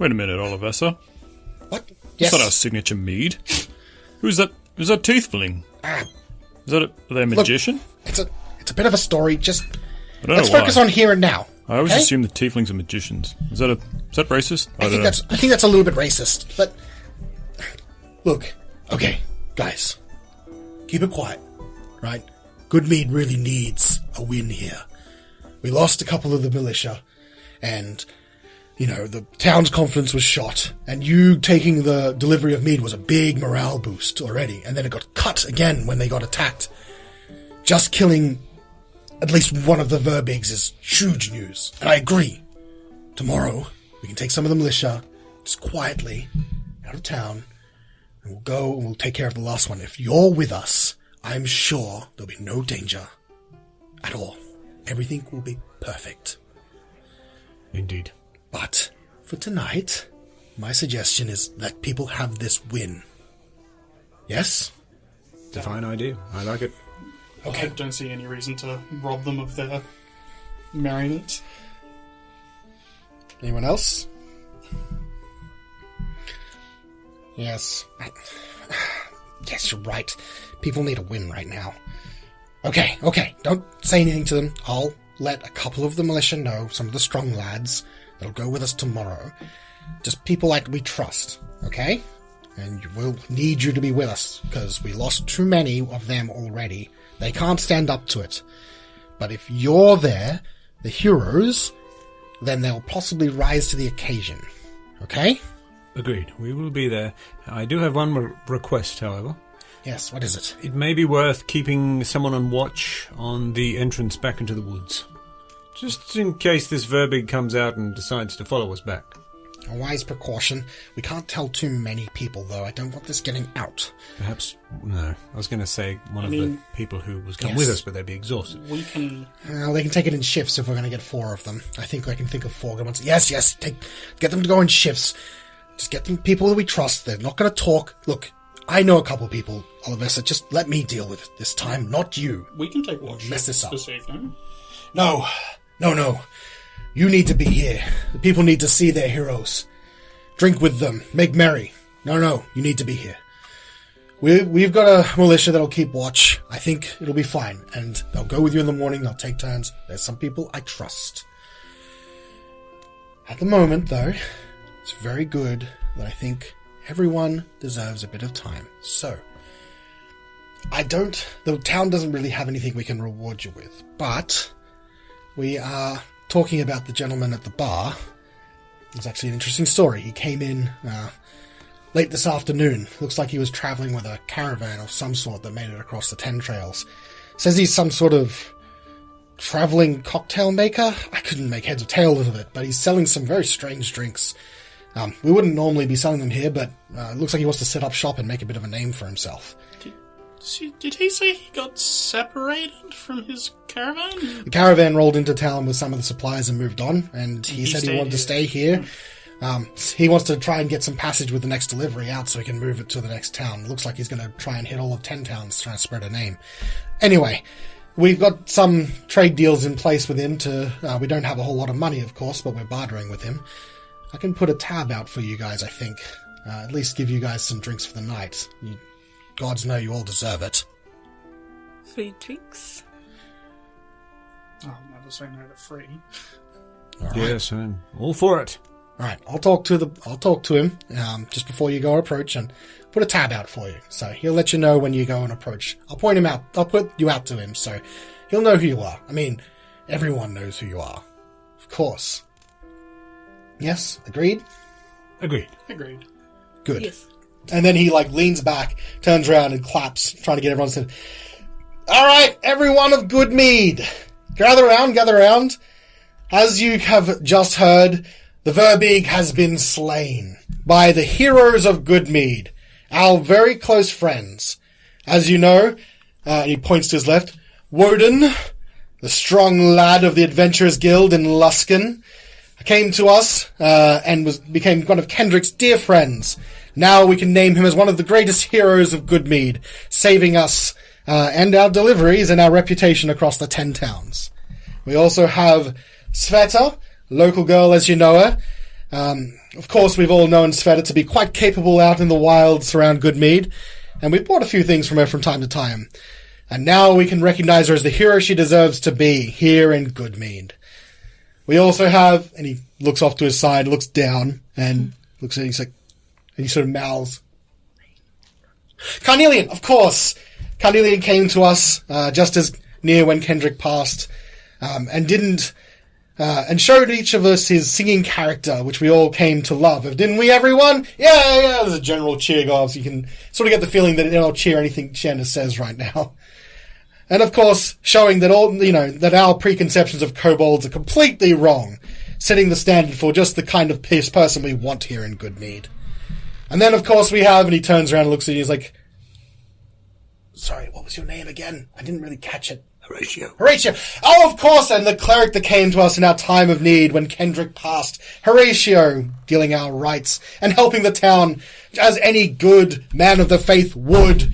Wait a minute, Olivessa. What? Is Yes. that our signature mead? Who's that? Is that Teethling? Is that are they a magician? It's a bit of a story. Just I don't let's know why. focus on here and now. I always okay? assume that Tieflings are magicians. Is that racist? I think that's a little bit racist. But look, okay, guys, keep it quiet, right? Good mead really needs a win here. We lost a couple of the militia, and the town's confidence was shot, and you taking the delivery of mead was a big morale boost already, and then it got cut again when they got attacked. Just killing at least one of the Verbigs is huge news, and I agree. Tomorrow, we can take some of the militia, just quietly, out of town, and we'll go and we'll take care of the last one. If you're with us, I'm sure there'll be no danger at all. Everything will be perfect. Indeed. But for tonight, my suggestion is let people have this win. Yes? It's a fine idea. I like it. I don't see any reason to rob them of their merriment. Anyone else? Yes. Yes, you're right. People need a win right now. Okay. Don't say anything to them. I'll let a couple of the militia know, some of the strong lads, that'll go with us tomorrow. Just people like we trust, okay? And we'll need you to be with us, because we lost too many of them already. They can't stand up to it. But if you're there, the heroes, then they'll possibly rise to the occasion. Okay? Agreed. We will be there. I do have one request, however. Yes, what is it? It may be worth keeping someone on watch on the entrance back into the woods. Just in case this Verbig comes out and decides to follow us back. A wise precaution. We can't tell too many people, though. I don't want this getting out. Perhaps, no. I was going to say one of the people who was coming Yes. with us, but they'd be exhausted. We can... Well, they can take it in shifts if we're going to get 4 of them. I think I can think of 4 good ones. Yes, get them to go in shifts. Just get them people that we trust. They're not going to talk. Look, I know a couple people, Olivessa. Just let me deal with it this time, not you. We can take one Mess this up. this evening. No. You need to be here. The people need to see their heroes. Drink with them. Make merry. No, you need to be here. We've got a militia that'll keep watch. I think it'll be fine. And they'll go with you in the morning. They'll take turns. There's some people I trust. At the moment, though, it's very good that I think everyone deserves a bit of time. So, the town doesn't really have anything we can reward you with. But we are talking about the gentleman at the bar. It's actually an interesting story. He came in late this afternoon. Looks like he was traveling with a caravan of some sort that made it across the 10 trails. Says he's some sort of traveling cocktail maker. I couldn't make heads or tails of it, but he's selling some very strange drinks. We wouldn't normally be selling them here, but it looks like he wants to set up shop and make a bit of a name for himself. Did he say he got separated from his caravan? The caravan rolled into town with some of the supplies and moved on, and he said he stayed wanted to here. stay here. He wants to try and get some passage with the next delivery out so he can move it to the next town. It looks like he's going to try and hit all of 10 towns, trying to spread a name. Anyway, we've got some trade deals in place with him we don't have a whole lot of money, of course, but we're bartering with him. I can put a tab out for you guys, I think. At least give you guys some drinks for the night. Gods know you all deserve it. Free drinks. Oh, never say no to free. All right. Yes, I'm all for it. All right, I'll talk to him just before you go approach and put a tab out for you. So he'll let you know when you go and approach. I'll point him out. I'll put you out to him, so he'll know who you are. I mean, everyone knows who you are, of course. Yes, agreed. Agreed. Good. Yes. And then he leans back, turns around and claps, trying to get everyone to. All right, everyone of good mead, gather around. As you have just heard, the Verbeeg has been slain by the heroes of Goodmead, our very close friends. As you know, and he points to his left, Woden, the strong lad of the Adventurers Guild in Luskan, came to us and became one of Kendrick's dear friends. Now we can name him as one of the greatest heroes of Goodmead, saving us and our deliveries and our reputation across the 10 towns. We also have Sveta, local girl as you know her. Of course, we've all known Sveta to be quite capable out in the wilds around Goodmead, and we've bought a few things from her from time to time. And now we can recognize her as the hero she deserves to be here in Goodmead. We also have, and he looks off to his side, looks down, and looks at it, and he sort of mouths. Carnelian, of course! Carnelian came to us just as near when Kendrick passed, and showed each of us his singing character, which we all came to love. Didn't we, everyone? Yeah, there's a general cheer going on, so you can sort of get the feeling that they'll cheer anything Shanna says right now. And of course, showing that that our preconceptions of kobolds are completely wrong, setting the standard for just the kind of person we want here in Goodmead. And then, of course, we have, and he turns around and looks at you, he's like, sorry, what was your name again? I didn't really catch it. Horatio. Oh, of course, and the cleric that came to us in our time of need when Kendrick passed. Horatio, dealing our rights and helping the town as any good man of the faith would.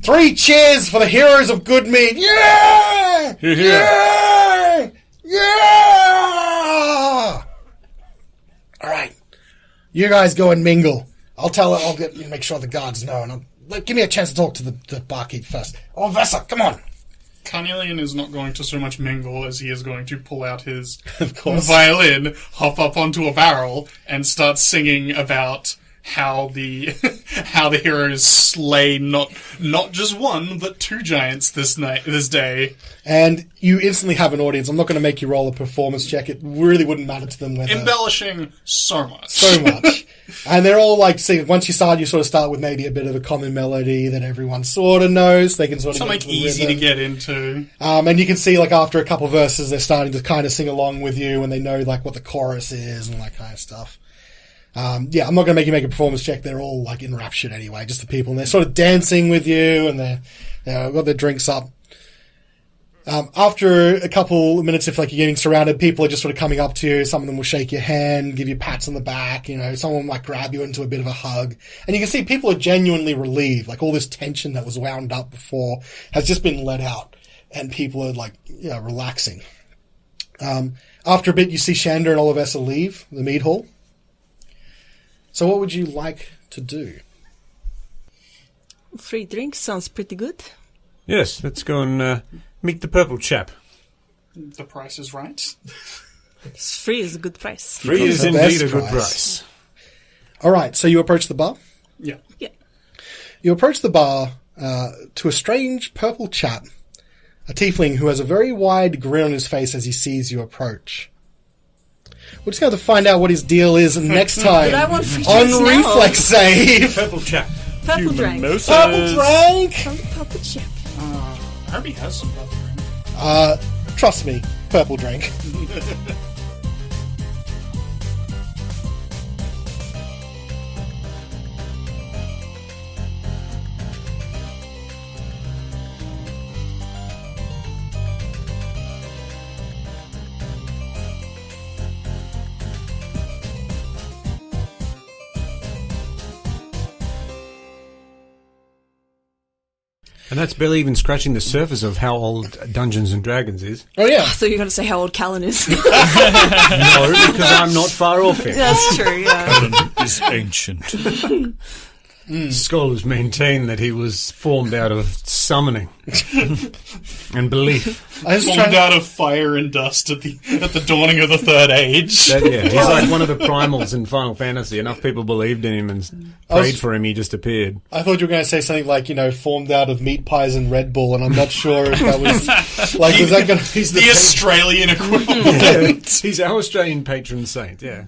3 cheers for the heroes of Goodmead. Yeah! Yeah! Yeah! All right. You guys go and mingle. I'll make sure the guards know, and give me a chance to talk to the barkeep first. Oh, Vessa, come on. Carnelian is not going to so much mingle as he is going to pull out his Of course. violin, hop up onto a barrel, and start singing about how the heroes slay not just one but 2 giants this day. And you instantly have an audience. I'm not going to make you roll a performance check. It really wouldn't matter to them whether... Embellishing so much. So much. And they're all singing. Once you sort of start with maybe a bit of a common melody that everyone sort of knows. They can sort of Something get into the easy to rhythm. get into. And you can see, after a couple verses, they're starting to kind of sing along with you, and they know, what the chorus is and all that kind of stuff. I'm not going to make you make a performance check. They're all like enraptured anyway, just the people, and they're sort of dancing with you, and they've got their drinks up. After a couple of minutes, if like you're getting surrounded, people are just sort of coming up to you. Some of them will shake your hand, give you pats on the back. Someone might grab you into a bit of a hug, and you can see people are genuinely relieved. Like all this tension that was wound up before has just been let out, and people are like relaxing. After a bit, you see Shanda and Olivessa leave the mead hall. So, what would you like to do? Free drinks sounds pretty good. Yes, let's go and meet the purple chap. The price is right. Free is a good price. Free is the indeed best a good price. price. All right, so you approach the bar. Yeah. Yeah. You approach the bar to a strange purple chap, a tiefling who has a very wide grin on his face as he sees you approach. We're just going to find out what his deal is next time But I want free on drinks now. Reflex Save. Purple chap. Purple drink. Mimosas. Purple drink. Purple chip. Herbie has some purple drink. Trust me, purple drink. And that's barely even scratching the surface of how old Dungeons and Dragons is. Oh yeah. I thought you were going to say how old Callan is. No, because I'm not far off it. That's true, yeah. Alan is ancient. Scholars maintain that he was formed out of summoning and belief. I was Formed trying. out of fire and dust at the dawning of the Third Age. He's like one of the primals in Final Fantasy. Enough people believed in him and prayed for him, he just appeared. I thought you were going to say something like, formed out of meat pies and Red Bull, and I'm not sure if that was was that going to be the Australian equivalent. He's our Australian patron saint, yeah.